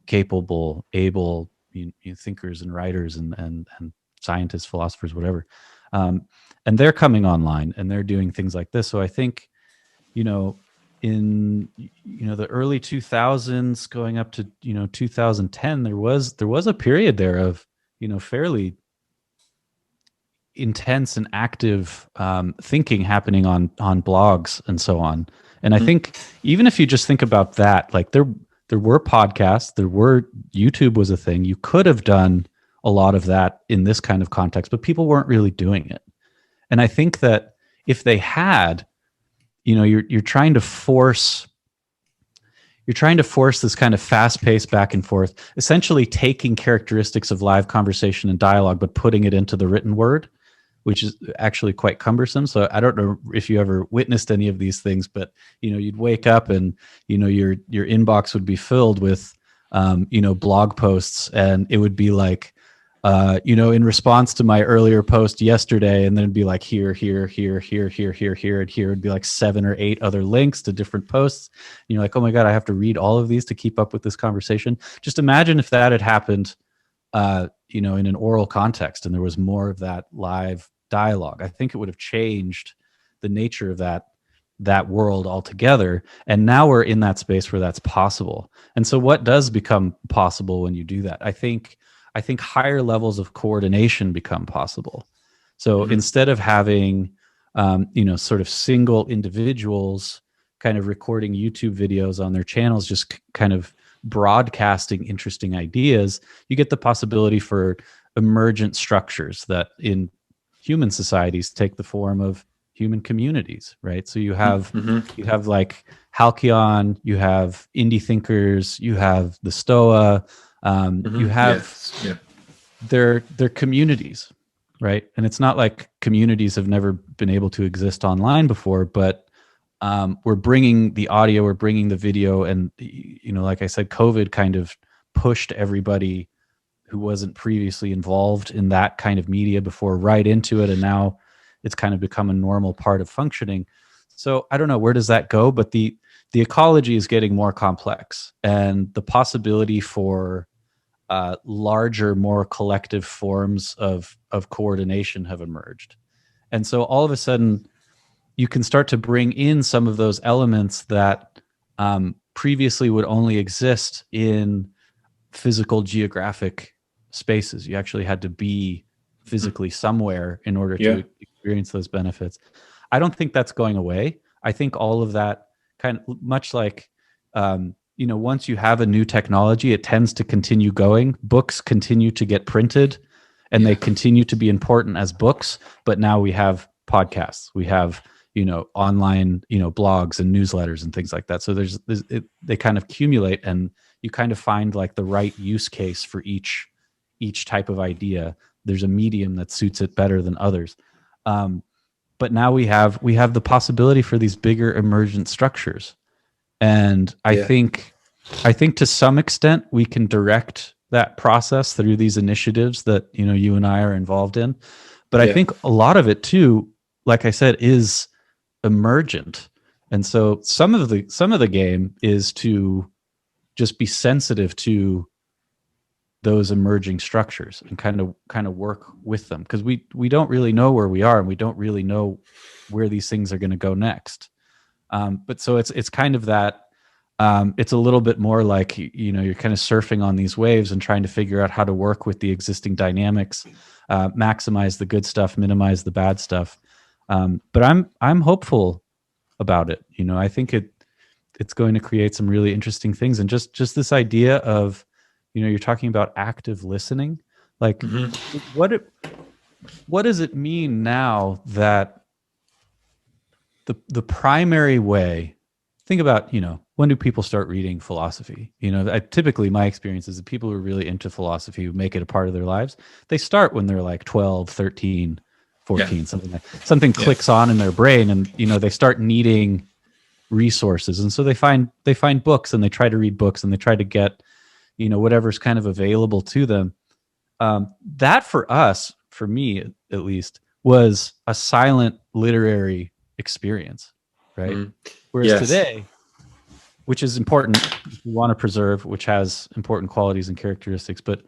capable, able thinkers and writers and scientists, philosophers, whatever, and they're coming online and they're doing things like this. So I think in the early 2000s going up to 2010, there was a period there of fairly intense and active thinking happening on blogs and so on. And I think even if you just think about that, like there were podcasts, YouTube was a thing. You could have done a lot of that in this kind of context, but people weren't really doing it. And I think that if they had, you're trying to force this kind of fast-paced back and forth, essentially taking characteristics of live conversation and dialogue, but putting it into the written word, which is actually quite cumbersome. So I don't know if you ever witnessed any of these things, but you'd wake up and your inbox would be filled with blog posts, and it would be like in response to my earlier post yesterday, and then it'd be like here, and here it'd be like 7 or 8 other links to different posts. And you're like, oh my God, I have to read all of these to keep up with this conversation. Just imagine if that had happened, in an oral context, and there was more of that live dialogue. I think it would have changed the nature of that world altogether. And now we're in that space where that's possible. And so what does become possible when you do that? I think higher levels of coordination become possible. So instead of having, sort of single individuals kind of recording YouTube videos on their channels, just kind of broadcasting interesting ideas, you get the possibility for emergent structures that in human societies take the form of human communities, right? So you have like Halcyon, you have indie thinkers, you have the Stoa, you have their communities, right? And it's not like communities have never been able to exist online before, but we're bringing the audio, we're bringing the video, and like I said, COVID kind of pushed everybody who wasn't previously involved in that kind of media before right into it, and now it's kind of become a normal part of functioning. So I don't know, where does that go, but the ecology is getting more complex, and the possibility for larger, more collective forms of coordination have emerged. And so all of a sudden you can start to bring in some of those elements that previously would only exist in physical geographic spaces. You actually had to be physically somewhere in order to experience those benefits. I don't think that's going away. I think all of that, kind of much like once you have a new technology, it tends to continue going. Books continue to get printed and they continue to be important as books, but now we have podcasts, we have online blogs and newsletters and things like that. So they kind of accumulate, and you kind of find like the right use case for each type of idea. There's a medium that suits it better than others. But now we have the possibility for these bigger emergent structures. And I think to some extent we can direct that process through these initiatives that you and I are involved in. But I think a lot of it too, like I said, is emergent. And so some of the game is to just be sensitive to those emerging structures and kind of work with them, because we don't really know where we are, and we don't really know where these things are going to go next. But so it's kind of that. It's a little bit more like you're kind of surfing on these waves and trying to figure out how to work with the existing dynamics, maximize the good stuff, minimize the bad stuff. But I'm hopeful about it. I think it's going to create some really interesting things, and just this idea of you're talking about active listening. Like, what does it mean now that the primary way? Think about when do people start reading philosophy? Typically my experience is that people who are really into philosophy, who make it a part of their lives, they start when they're like 12, 13, 14, something clicks on in their brain, and they start needing resources, and so they find books, and they try to read books, and they try to get whatever's kind of available to them. That for me at least, was a silent literary experience, right? Whereas today, which is important, we want to preserve, which has important qualities and characteristics, but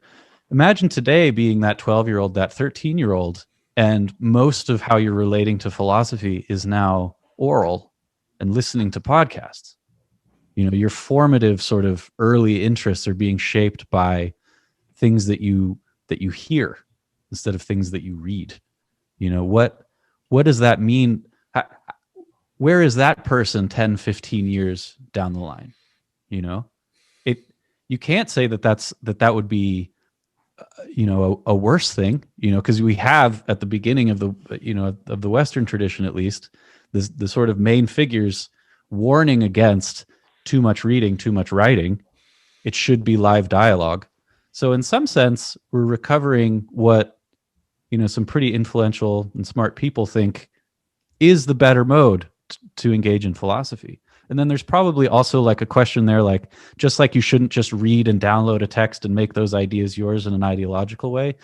imagine today being that 12-year-old, that 13-year-old, and most of how you're relating to philosophy is now oral and listening to podcasts. Your formative sort of early interests are being shaped by things that you hear instead of things that you read. What does that mean? Where is that person 10, 15 years down the line? You can't say that would be a worse thing, because we have at the beginning of the Western tradition, at least, the sort of main figures warning against too much reading, too much writing. It should be live dialogue. So in some sense, we're recovering what some pretty influential and smart people think is the better mode to engage in philosophy. And then there's probably also like a question there, like, just like you shouldn't just read and download a text and make those ideas yours in an ideological way.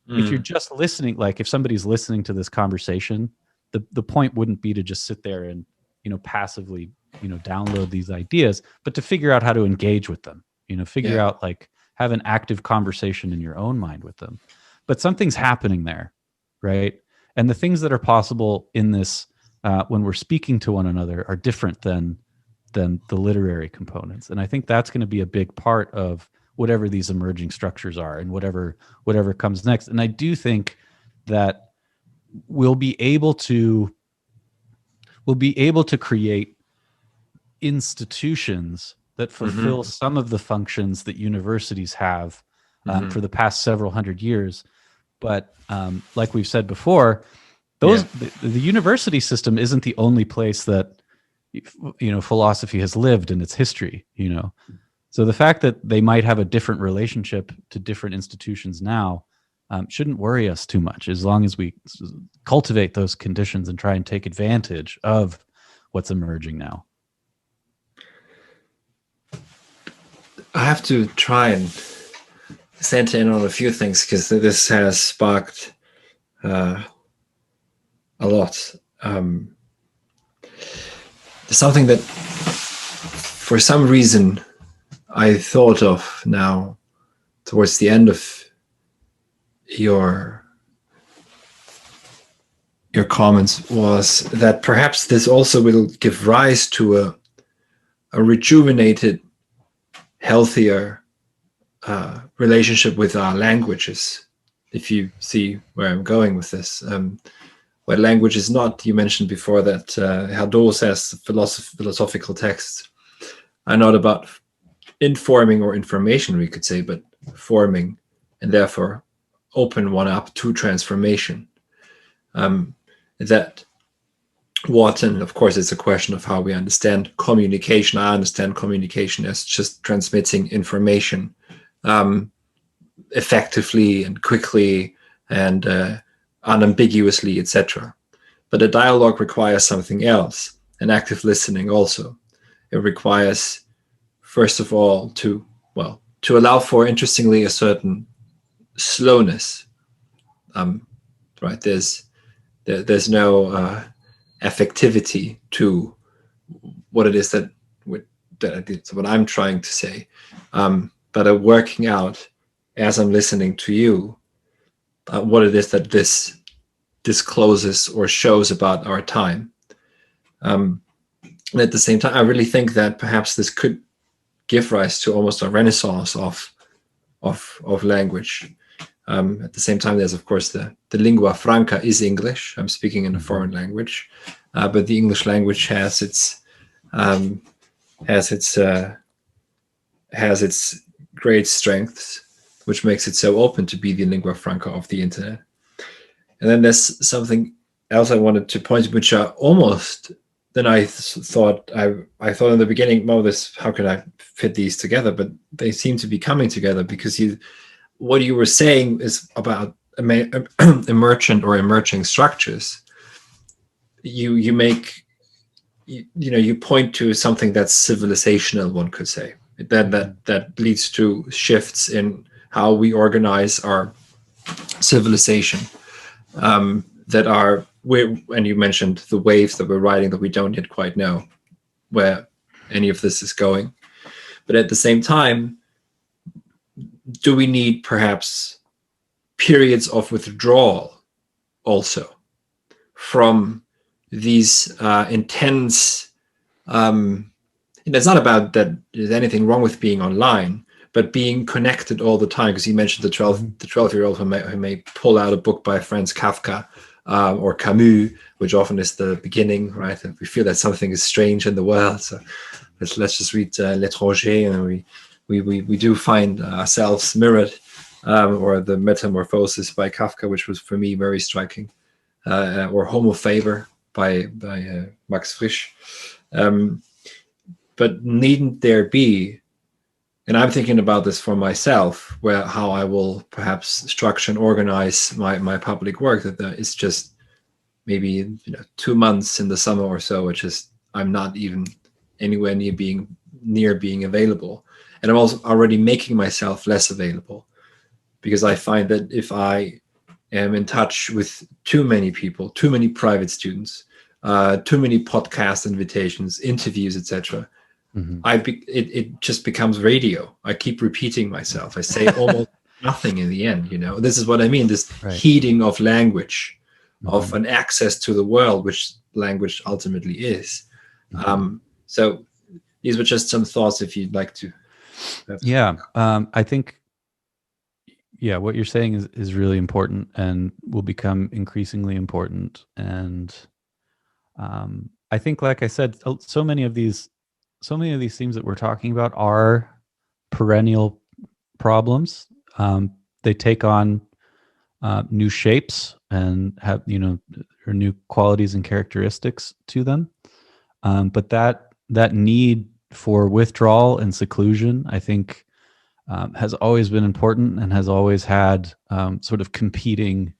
If you're just listening, like if somebody's listening to this conversation, the point wouldn't be to just sit there and passively download these ideas, but to figure out how to engage with them, figure out, like, have an active conversation in your own mind with them. But something's happening there, right? And the things that are possible in this when we're speaking to one another are different than the literary components. And I think that's going to be a big part of whatever these emerging structures are and whatever comes next. And I do think that we'll be able to create institutions that fulfill some of the functions that universities have for the past several hundred years, But like we've said before, the university system isn't the only place that philosophy has lived in its history. So the fact that they might have a different relationship to different institutions now shouldn't worry us too much, as long as we cultivate those conditions and try and take advantage of what's emerging now. I have to try and center in on a few things, because this has sparked a lot. Something that for some reason I thought of now towards the end of your comments was that perhaps this also will give rise to a rejuvenated, healthier relationship with our languages, if you see where I'm going with this. Where language is not, you mentioned before that Hadot says philosophical texts are not about informing or information, we could say, but forming, and therefore open one up to transformation. That what, and of course it's a question of how we understand communication. I understand communication as just transmitting information effectively and quickly and unambiguously, etc. But a dialogue requires something else, an active listening also. It requires, first of all, to allow for, interestingly, a certain slowness. Right? There's no affectivity to what it is that's what I'm trying to say, but a working out as I'm listening to you what it is that this discloses or shows about our time. And at the same time, I really think that perhaps this could give rise to almost a renaissance of language. At the same time, there's of course the lingua franca is English. I'm speaking in a foreign language, but the English language has its great strengths, which makes it so open to be the lingua franca of the internet. And then there's something else I wanted to point to, which are almost, then I thought in the beginning, how can I fit these together? But they seem to be coming together, because what you were saying is about emergent or emerging structures. You point to something that's civilisational, one could say, that leads to shifts in how we organize our civilization, that are, and you mentioned the waves that we're riding that we don't yet quite know where any of this is going. But at the same time, do we need perhaps periods of withdrawal also from these intense, it's not about that there's anything wrong with being online, but being connected all the time. Because you mentioned the 12-year-old who may pull out a book by Franz Kafka or Camus, which often is the beginning, right? And we feel that something is strange in the world, so let's just read L'Étranger, and we do find ourselves mirrored, or the Metamorphosis by Kafka, which was for me very striking, or Homo Faber by Max Frisch. But needn't there be, and I'm thinking about this for myself, how I will perhaps structure and organize my public work, that there is just maybe 2 months in the summer or so, which is I'm not even anywhere near being available, and I'm also already making myself less available, because I find that if I am in touch with too many people, too many private students, too many podcast invitations, interviews, etc., it just becomes radio. I keep repeating myself. I say almost nothing in the end. This is what I mean. This heating of language, of an access to the world, which language ultimately is. So these were just some thoughts, if you'd like to. I think, what you're saying is really important and will become increasingly important. And I think, like I said, so many of these themes that we're talking about are perennial problems. They take on new shapes and have, or new qualities and characteristics to them. But that need for withdrawal and seclusion, I think, has always been important and has always had sort of competing,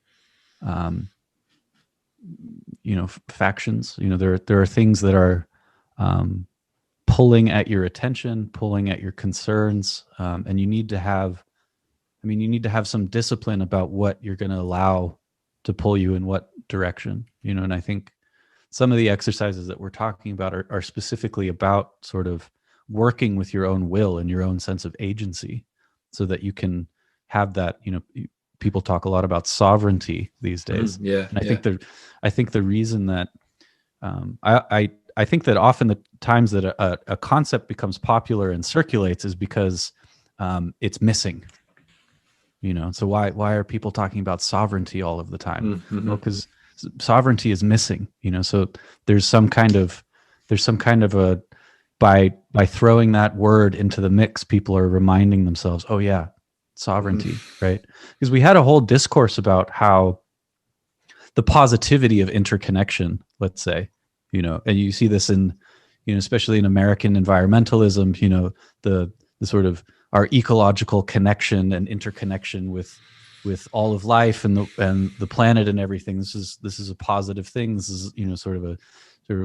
factions. There are things that are pulling at your attention, pulling at your concerns, and you need to have some discipline about what you're going to allow to pull you in what direction. And I think some of the exercises that we're talking about are specifically about sort of working with your own will and your own sense of agency, so that you can have that. People talk a lot about sovereignty these days. Yeah. And I think the reason that I think that often the times that a concept becomes popular and circulates is because it's missing. So why are people talking about sovereignty all of the time? Mm-hmm. Well, because sovereignty is missing. So there's some kind of a by throwing that word into the mix, people are reminding themselves, oh yeah, sovereignty, right? Because we had a whole discourse about how the positivity of interconnection, let's say, and you see this in, especially in American environmentalism, the sort of our ecological connection and interconnection with all of life and the planet and everything. This is a positive thing. This is, sort of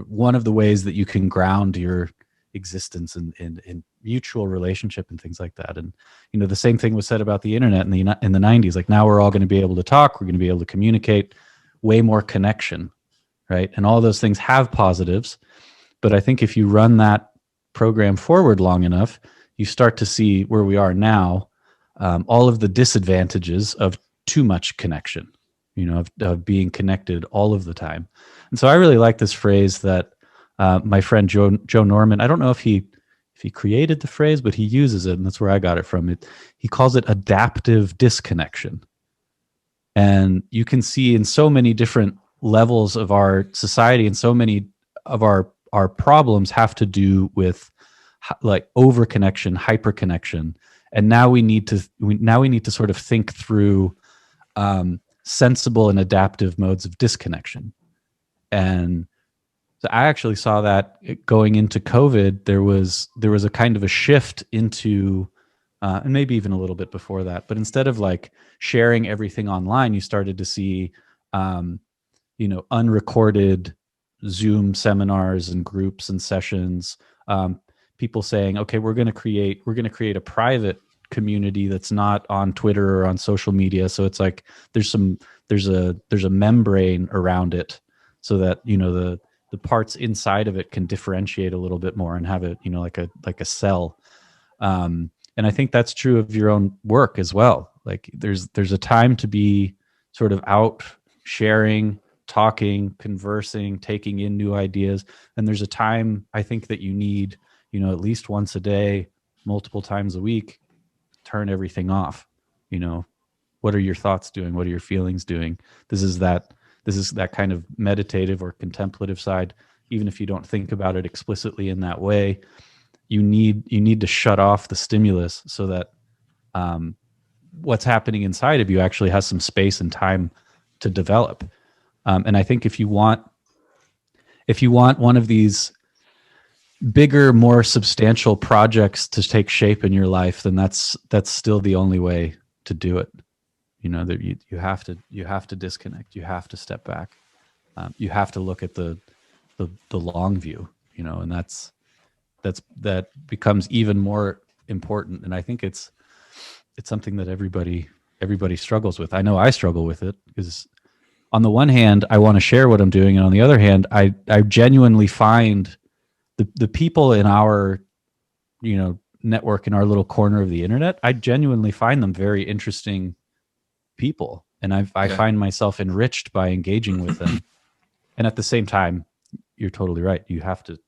one of the ways that you can ground your existence in mutual relationship and things like that. And the same thing was said about the internet in the 90s. Like, now we're all going to be able to talk, we're going to be able to communicate, way more connection, right? And all those things have positives, but I think if you run that program forward long enough, you start to see where we are now, all of the disadvantages of too much connection, of being connected all of the time. And so I really like this phrase that my friend Joe Norman, I don't know if he created the phrase, but he uses it, and that's where I got it from. He calls it adaptive disconnection. And you can see in so many different levels of our society, and so many of our problems have to do with like over connection, hyper connection. And now we need to sort of think through sensible and adaptive modes of disconnection. And so I actually saw that going into COVID, there was a kind of a shift into, and maybe even a little bit before that, but instead of like sharing everything online, you started to see, unrecorded Zoom seminars and groups and sessions. People saying, okay, we're going to create a private community that's not on Twitter or on social media. So it's like there's a membrane around it, so that the parts inside of it can differentiate a little bit more and have it like a cell. And I think that's true of your own work as well. Like there's a time to be sort of out sharing, talking, conversing, taking in new ideas, and there's a time I think that you need at least once a day, multiple times a week, turn everything off. What are your thoughts doing? What are your feelings doing? This is that kind of meditative or contemplative side. Even if you don't think about it explicitly in that way, you need to shut off the stimulus so that what's happening inside of you actually has some space and time to develop. And I think if you want one of these bigger, more substantial projects to take shape in your life, then that's still the only way to do it. That you have to disconnect. You have to step back. You have to look at the long view. And that becomes even more important. And I think it's something that everybody struggles with. I know I struggle with it, because on the one hand, I want to share what I'm doing, and on the other hand, I genuinely find the people in our network, in our little corner of the internet, I genuinely find them very interesting people, and I find myself enriched by engaging with them. And at the same time, you're totally right. You have to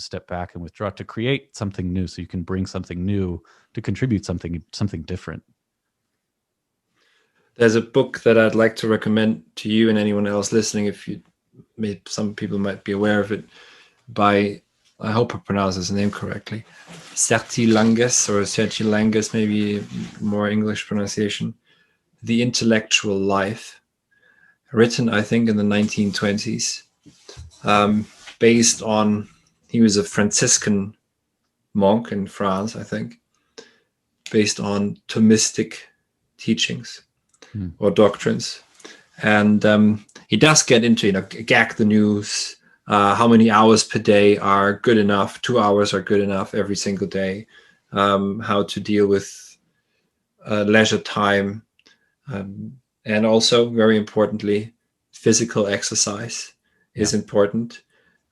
step back and withdraw to create something new, so you can bring something new to contribute something different. There's a book that I'd like to recommend to you and anyone else listening, some people might be aware of it, by, I hope I pronounce his name correctly, Serti Langes, maybe more English pronunciation. The Intellectual Life, written, I think, in the 1920s, based on, he was a Franciscan monk in France, I think, based on Thomistic teachings or doctrines. And he does get into, gag the news, how many hours per day are good enough, 2 hours are good enough every single day, how to deal with leisure time, and also, very importantly, physical exercise is important.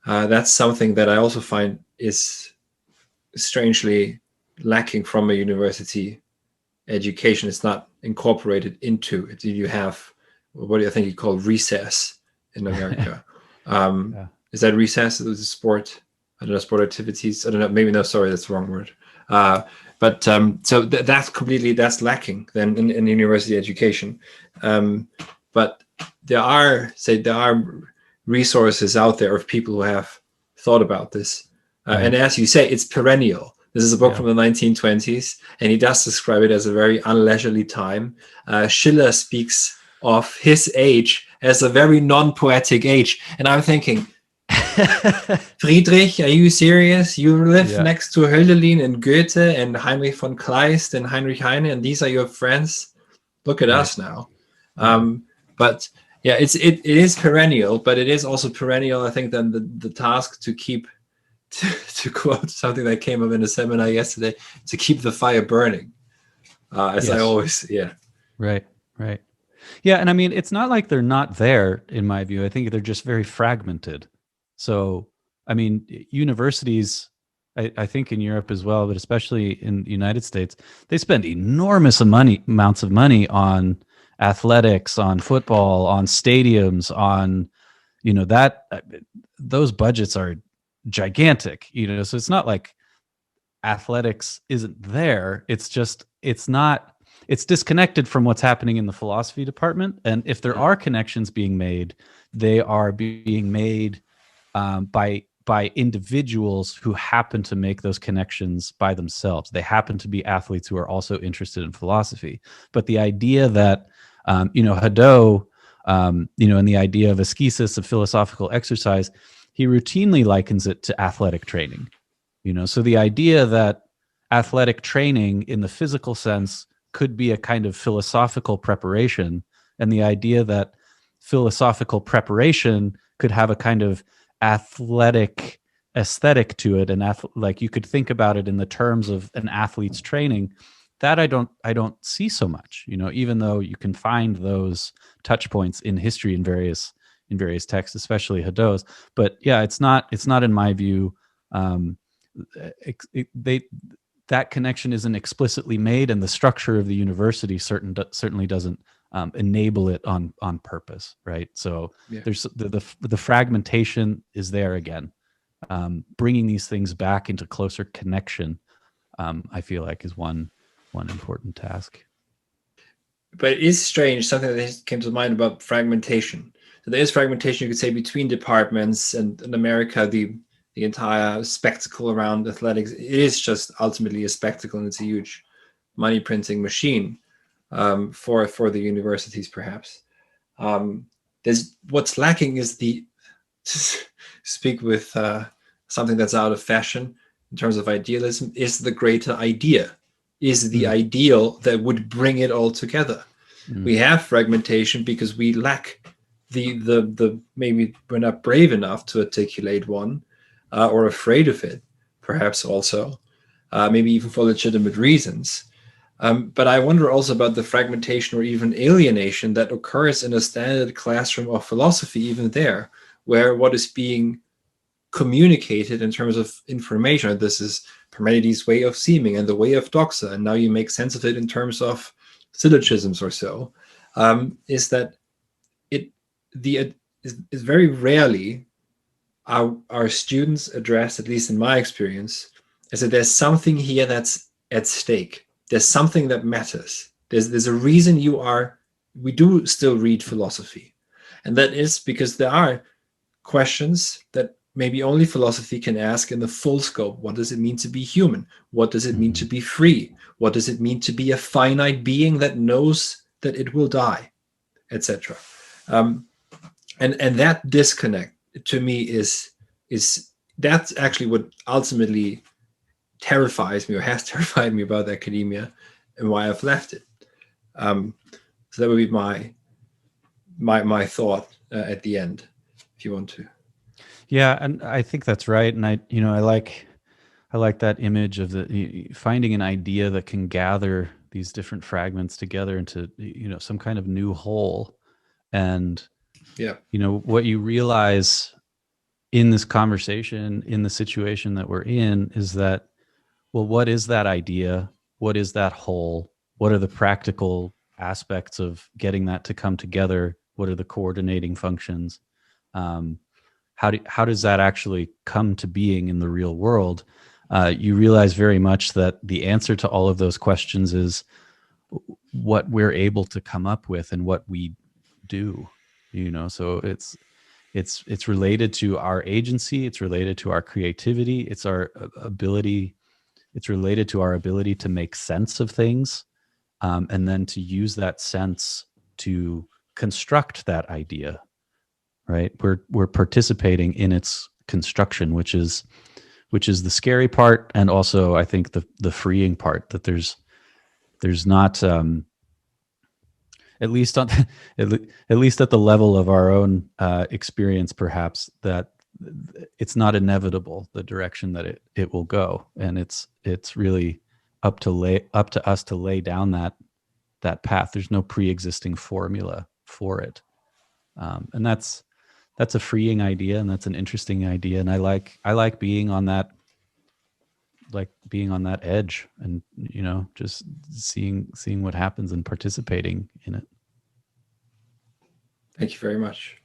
That's something that I also find is strangely lacking from a university education. It's not incorporated into it. You have, what do you think you call recess in America? Is that recess? It was a sport. I don't know, sport activities. I don't know. Maybe no. Sorry, that's the wrong word. But so that's lacking then in university education. But there are resources out there of people who have thought about this. And as you say, it's perennial. This is a book from the 1920s, and he does describe it as a very unleisurely time. Schiller speaks of his age as a very non-poetic age. And I'm thinking, Friedrich, are you serious? You live next to Hölderlin and Goethe and Heinrich von Kleist and Heinrich Heine, and these are your friends? Look at us now. But yeah, it is perennial, but it is also perennial, I think, then the task to keep, to quote something that came up in a seminar yesterday, to keep the fire burning. I always, Right. Yeah, and I mean, it's not like they're not there, in my view. I think they're just very fragmented. So, I mean, universities, I think in Europe as well, but especially in the United States, they spend enormous amounts of money on athletics, on football, on stadiums, on, those budgets are gigantic, so it's not like athletics isn't there. It's just, it's disconnected from what's happening in the philosophy department. And if there are connections being made, they are being made by individuals who happen to make those connections by themselves. They happen to be athletes who are also interested in philosophy. But the idea that, Hadot, and the idea of ascesis, of philosophical exercise, he routinely likens it to athletic training. So the idea that athletic training in the physical sense could be a kind of philosophical preparation, and the idea that philosophical preparation could have a kind of athletic aesthetic to it, and like you could think about it in the terms of an athlete's training, that I don't see so much, even though you can find those touch points in history in various texts, especially Hadot's. But yeah, it's not in my view, that connection isn't explicitly made, and the structure of the university certainly doesn't enable it on purpose, right? So there's the fragmentation is there again. Bringing these things back into closer connection, I feel like, is one important task. But it is strange, something that came to mind about fragmentation. So there is fragmentation, you could say, between departments, and in America, the entire spectacle around athletics, it is just ultimately a spectacle, and it's a huge money printing machine for the universities, perhaps. There's what's lacking is the, to speak with something that's out of fashion in terms of idealism, is the greater idea, is the ideal that would bring it all together. We have fragmentation because we lack the maybe we're not brave enough to articulate one, or afraid of it, perhaps also, maybe even for legitimate reasons. But I wonder also about the fragmentation or even alienation that occurs in a standard classroom of philosophy, even there, where what is being communicated in terms of information, this is Parmenides' way of seeming and the way of doxa, and now you make sense of it in terms of syllogisms or so, is that it is very rarely our students address, at least in my experience, is that there's something here that's at stake. There's something that matters. There's a reason we do still read philosophy. And that is because there are questions that maybe only philosophy can ask in the full scope. What does it mean to be human? What does it mean to be free? What does it mean to be a finite being that knows that it will die, etc. And that disconnect to me is that's actually what ultimately terrifies me, or has terrified me about academia, and why I've left it. So that would be my thought at the end, if you want to. Yeah, and I think that's right. And I like that image of the finding an idea that can gather these different fragments together into some kind of new whole. And Yeah. what you realize in this conversation, in the situation that we're in, is that, well, what is that idea? What is that whole? What are the practical aspects of getting that to come together? What are the coordinating functions? How does that actually come to being in the real world? You realize very much that the answer to all of those questions is what we're able to come up with and what we do. So it's related to our agency. It's related to our creativity. It's our ability. It's related to our ability to make sense of things, and then to use that sense to construct that idea. Right? We're participating in its construction, which is the scary part, and also I think the freeing part, that there's not at least on at least at the level of our own experience, perhaps, that it's not inevitable the direction that it will go, and it's really up to us to lay down that path. There's no pre-existing formula for it, and that's a freeing idea, and that's an interesting idea, and I like being on that, edge, and just seeing what happens and participating in it. Thank you very much.